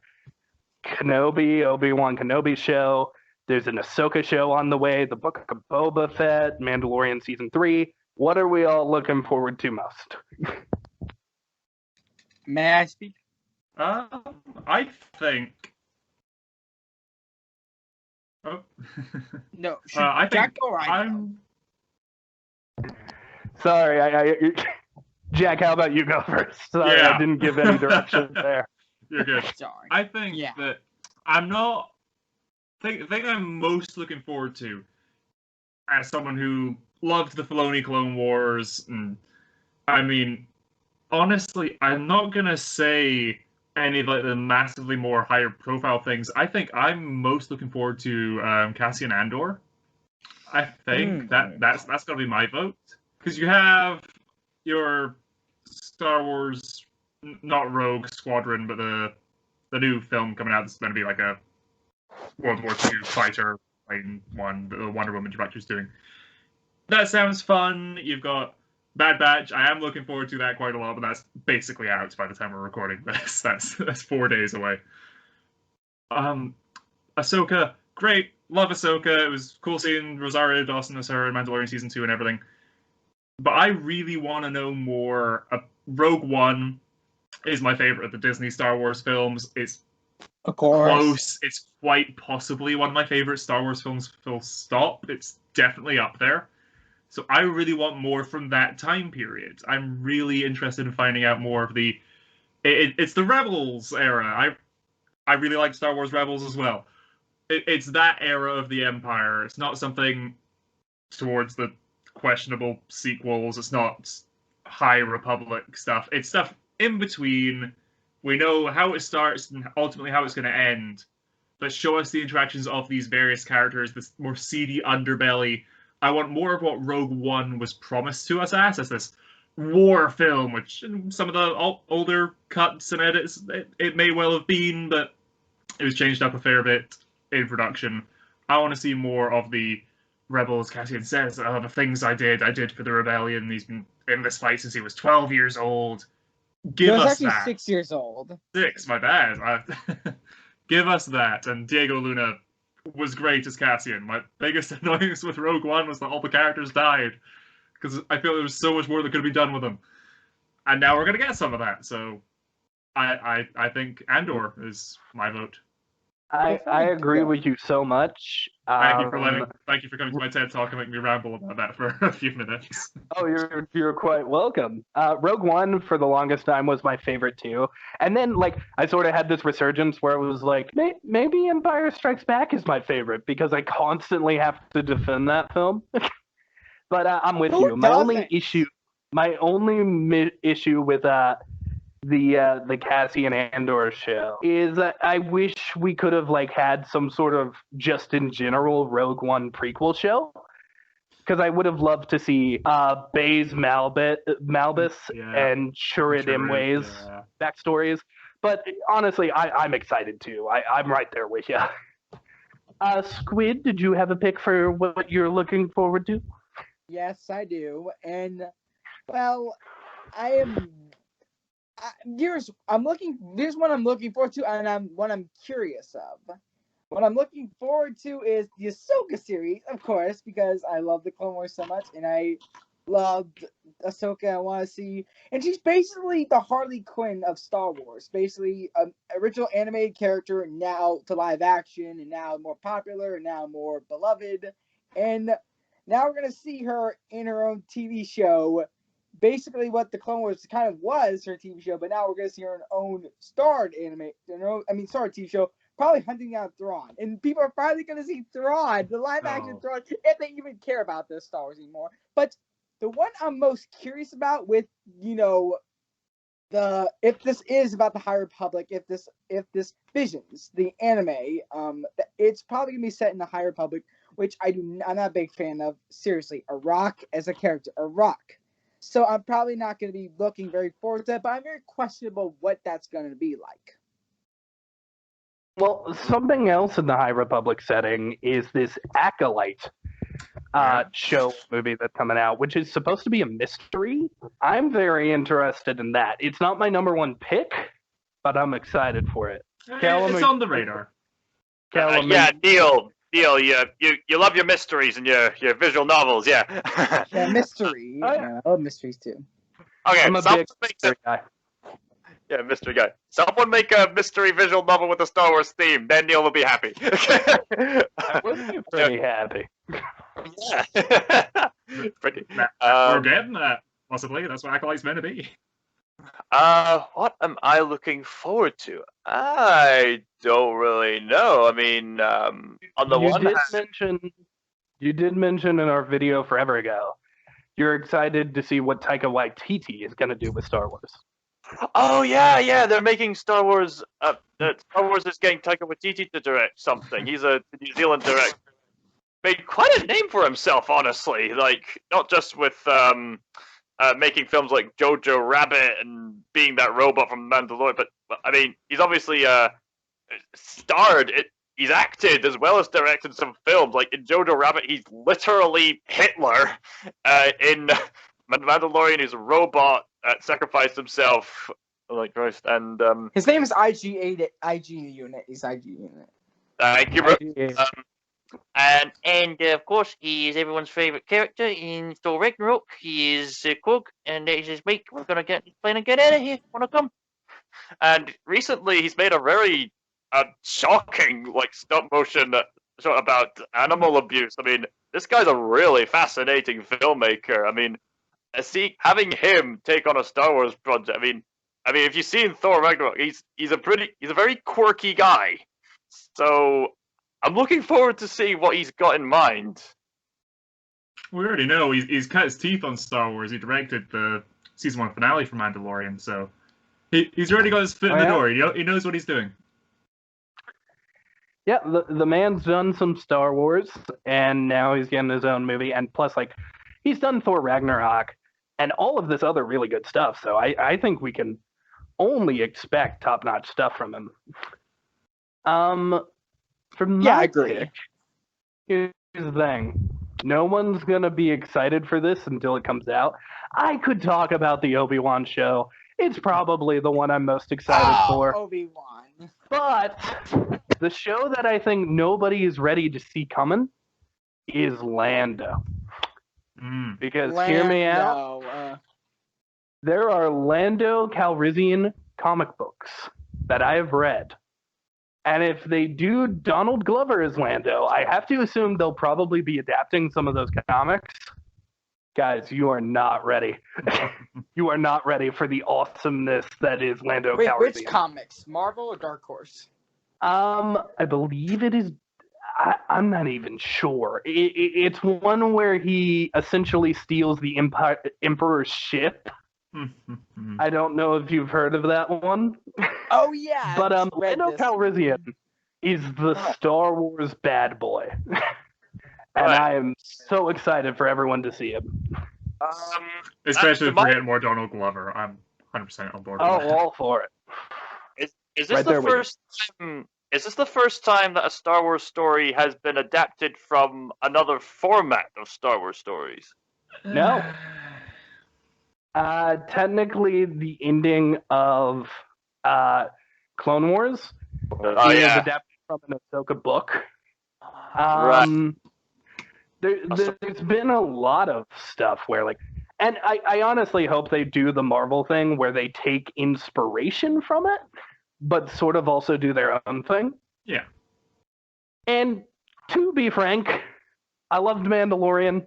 Obi-Wan Kenobi show. There's an Ahsoka show on the way, the Book of Boba Fett, Mandalorian Season 3. What are we all looking forward to most? May I speak? I think... Oh. No, I think Jack go right I'm... Sorry, Jack, how about you go first? Sorry, Yeah. I didn't give any direction there. You're good. Sorry. I think that I'm not... The thing I'm most looking forward to, as someone who loved the Filoni Clone Wars, and I mean, honestly, I'm not going to say any of like the massively more higher profile things. I think I'm most looking forward to Cassian Andor. I think that's going to be my vote. Because you have your Star Wars, not Rogue Squadron, but the new film coming out that's going to be like a World War II fighter plane one that the Wonder Woman director's doing. That sounds fun. You've got Bad Batch. I am looking forward to that quite a lot, but that's basically out by the time we're recording this. That's 4 days away. Ahsoka, great. Love Ahsoka. It was cool seeing Rosario Dawson as her in Mandalorian Season 2 and everything. But I really want to know more. Rogue One is my favorite of the Disney Star Wars films. It's Of course. close. It's quite possibly one of my favorite Star Wars films, full stop. It's definitely up there. So I really want more from that time period. I'm really interested in finding out more of the. It's the Rebels era. I really like Star Wars Rebels as well. It's that era of the Empire. It's not something towards the questionable sequels. It's not High Republic stuff. It's stuff in between. We know how it starts and ultimately how it's going to end. But show us the interactions of these various characters, this more seedy underbelly. I want more of what Rogue One was promised to us as this war film, which in some of the older cuts and edits, it may well have been, but it was changed up a fair bit in production. I want to see more of the Rebels. Cassian says, the things I did for the rebellion. He's been in this fight since he was 12 years old. Give us actually that. 6 years old. 6, my bad. Give us that. And Diego Luna was great as Cassian. My biggest annoyance with Rogue One was that all the characters died, because I feel there was so much more that could be done with them. And now we're going to get some of that. So I think Andor is my vote. I agree with you so much. Thank you for coming to my TED Talk and making me ramble about that for a few minutes. Oh, you're quite welcome. Rogue One for the longest time was my favorite too, and then like I sort of had this resurgence where it was like maybe Empire Strikes Back is my favorite because I constantly have to defend that film. But I'm with you. My only issue with the Cassian Andor show is that I wish we could have like had some sort of just in general Rogue One prequel show, because I would have loved to see Baze Malbus and Chirrut Imwe's backstories. But honestly, I'm excited too. I'm right there with you. Squid, did you have a pick for what you're looking forward to? Yes, I do. And well, I am. Here's what I'm looking forward to, and what I'm curious of. What I'm looking forward to is the Ahsoka series, of course, because I love the Clone Wars so much, and I loved Ahsoka. I want to see, and she's basically the Harley Quinn of Star Wars, basically an original animated character now to live action, and now more popular, and now more beloved, and now we're gonna see her in her own TV show. Basically, what the Clone Wars kind of was her TV show, but now we're going to see her own starred TV show, probably hunting down Thrawn. And people are finally going to see Thrawn, the live-action Thrawn, if they even care about this Star Wars anymore. But the one I'm most curious about with, if this is about the High Republic, if this Visions, the anime, it's probably going to be set in the High Republic, which I'm not a big fan of. Seriously, Iraq as a character, Iraq. So I'm probably not going to be looking very forward to that, but I'm very questionable what that's going to be like. Well, something else in the High Republic setting is this Acolyte show movie that's coming out, which is supposed to be a mystery. I'm very interested in that. It's not my number one pick, but I'm excited for it. Calum, it's on the radar. Calum, Neil, you love your mysteries and your visual novels, yeah. Yeah, mystery. Yeah, I love mysteries too. Okay, I'm a big mystery guy. Yeah, mystery guy. Someone make a mystery visual novel with a Star Wars theme, then Neil will be happy. I would be pretty happy. Yeah. Pretty. We're getting that, possibly. That's what Acolyte's meant to be. What am I looking forward to? I don't really know. I mean, on the you did mention in our video forever ago, you're excited to see what Taika Waititi is going to do with Star Wars. Oh yeah, they're making Star Wars. Star Wars is getting Taika Waititi to direct something. He's a New Zealand director. Made quite a name for himself, honestly. Like not just with making films like Jojo Rabbit and being that robot from Mandalorian, but I mean, he's obviously starred. He's acted as well as directed some films. Like in Jojo Rabbit, he's literally Hitler. In Mandalorian, he's a robot that sacrificed himself. Like Christ, and his name is IG Unit. He's IG Unit. Thank you, bro. And of course, he is everyone's favorite character in Thor Ragnarok. He is Krog, and that is his mate. We're gonna get this plane and get out of here. Wanna come? And recently, he's made a very shocking, like stop motion show about animal abuse. I mean, this guy's a really fascinating filmmaker. I mean, having him take on a Star Wars project. I mean, if you've seen Thor Ragnarok, he's a very quirky guy. So I'm looking forward to seeing what he's got in mind. We already know he's cut his teeth on Star Wars. He directed the season 1 finale for Mandalorian, so he's already got his foot in the door. He knows what he's doing. Yeah, the man's done some Star Wars, and now he's getting his own movie. And plus, like, he's done Thor Ragnarok and all of this other really good stuff. So I think we can only expect top-notch stuff from him. I agree. Pick, here's the thing. No one's going to be excited for this until it comes out. I could talk about the Obi-Wan show. It's probably the one I'm most excited for. Obi-Wan. But the show that I think nobody is ready to see coming is Lando. Because, hear me out, there are Lando Calrissian comic books that I have read. And if they do Donald Glover as Lando, I have to assume they'll probably be adapting some of those comics. Guys, you are not ready. You are not ready for the awesomeness that is Lando Calrissian. Which comics? Marvel or Dark Horse? I believe it is. I'm not even sure. It's one where he essentially steals the Emperor's ship. I don't know if you've heard of that one. Oh yeah. But Lando Calrissian is the Star Wars bad boy. And I am so excited for everyone to see him. Especially if we're getting more Donald Glover. I'm 100% on board with that. All for it. Is this the first time? Is this the first time that a Star Wars story has been adapted from another format of Star Wars stories? No. Technically, the ending of Clone Wars is adapted from an Ahsoka book. Right. There's been a lot of stuff where, like, and I honestly hope they do the Marvel thing where they take inspiration from it, but sort of also do their own thing. Yeah. And to be frank, I loved Mandalorian.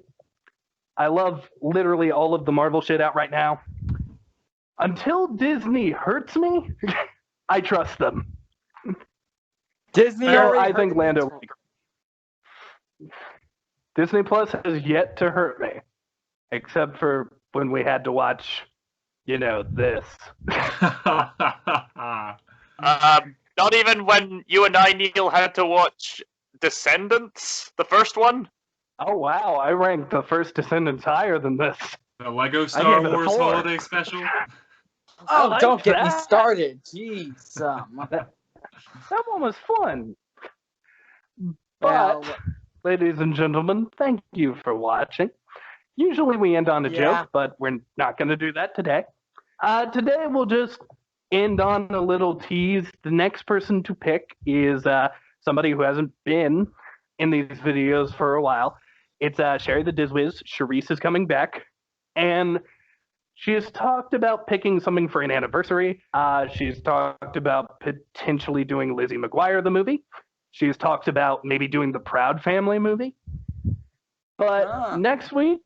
I love literally all of the Marvel shit out right now. Until Disney hurts me, I trust them. Disney I think Lando will be great. Disney Plus has yet to hurt me, except for when we had to watch, this. Not even when you and I, Neil, had to watch Descendants, the first one? Oh, wow. I ranked the first Descendants higher than this. The Lego Star Wars Holiday Special? Oh, don't get me started. Jeez. That one was fun. But, ladies and gentlemen, thank you for watching. Usually we end on a joke, but we're not going to do that today. Today we'll just end on a little tease. The next person to pick is somebody who hasn't been in these videos for a while. It's Sherry the Dizwiz. Charisse is coming back, and she has talked about picking something for an anniversary. She's talked about potentially doing Lizzie McGuire the movie. She's talked about maybe doing the Proud Family movie. But next week,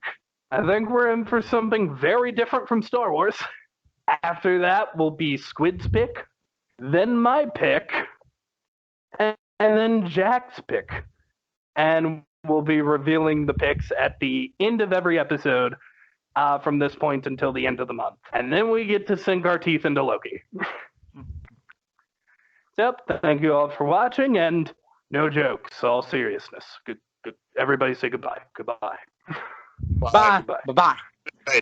I think we're in for something very different from Star Wars. After that will be Squid's pick, then my pick, and then Jack's pick. And we'll be revealing the picks at the end of every episode from this point until the end of the month. And then we get to sink our teeth into Loki. So, thank you all for watching, and no jokes, all seriousness. Good. Everybody say goodbye. Goodbye. Bye. Bye-bye.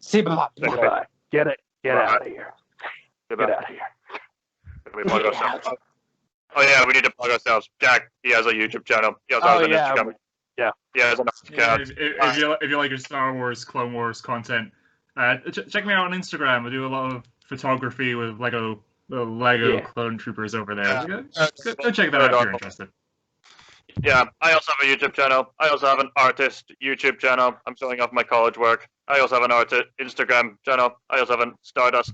See you. Bye-bye. Goodbye. Get out of here. Get out of here. We plug ourselves. Oh yeah, we need to plug ourselves. Jack, he has a YouTube channel. He also has an Instagram. Yeah. He has an account. If you like your Star Wars, Clone Wars content, check me out on Instagram. I do a lot of photography with Lego clone troopers over there. Go check that out if you're interested. Yeah, I also have a YouTube channel. I also have an artist YouTube channel. I'm showing off my college work. I also have an artist Instagram channel. I also have a Stardust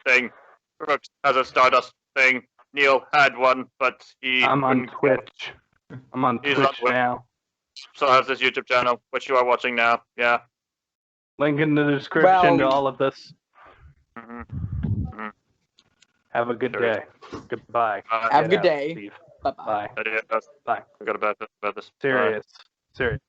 thing. Brooks has a Stardust thing. Neil had one, but I'm on Twitch. I'm on Twitch now. still has this YouTube channel, which you are watching now. Yeah. Link in the description to Well- all of this. Mm-hmm. Have a good There day. Goodbye. Have a Get good out, day. Steve. Bye-bye. Bye. Adios. Bye. Forgot about this. Bye. Serious. Serious.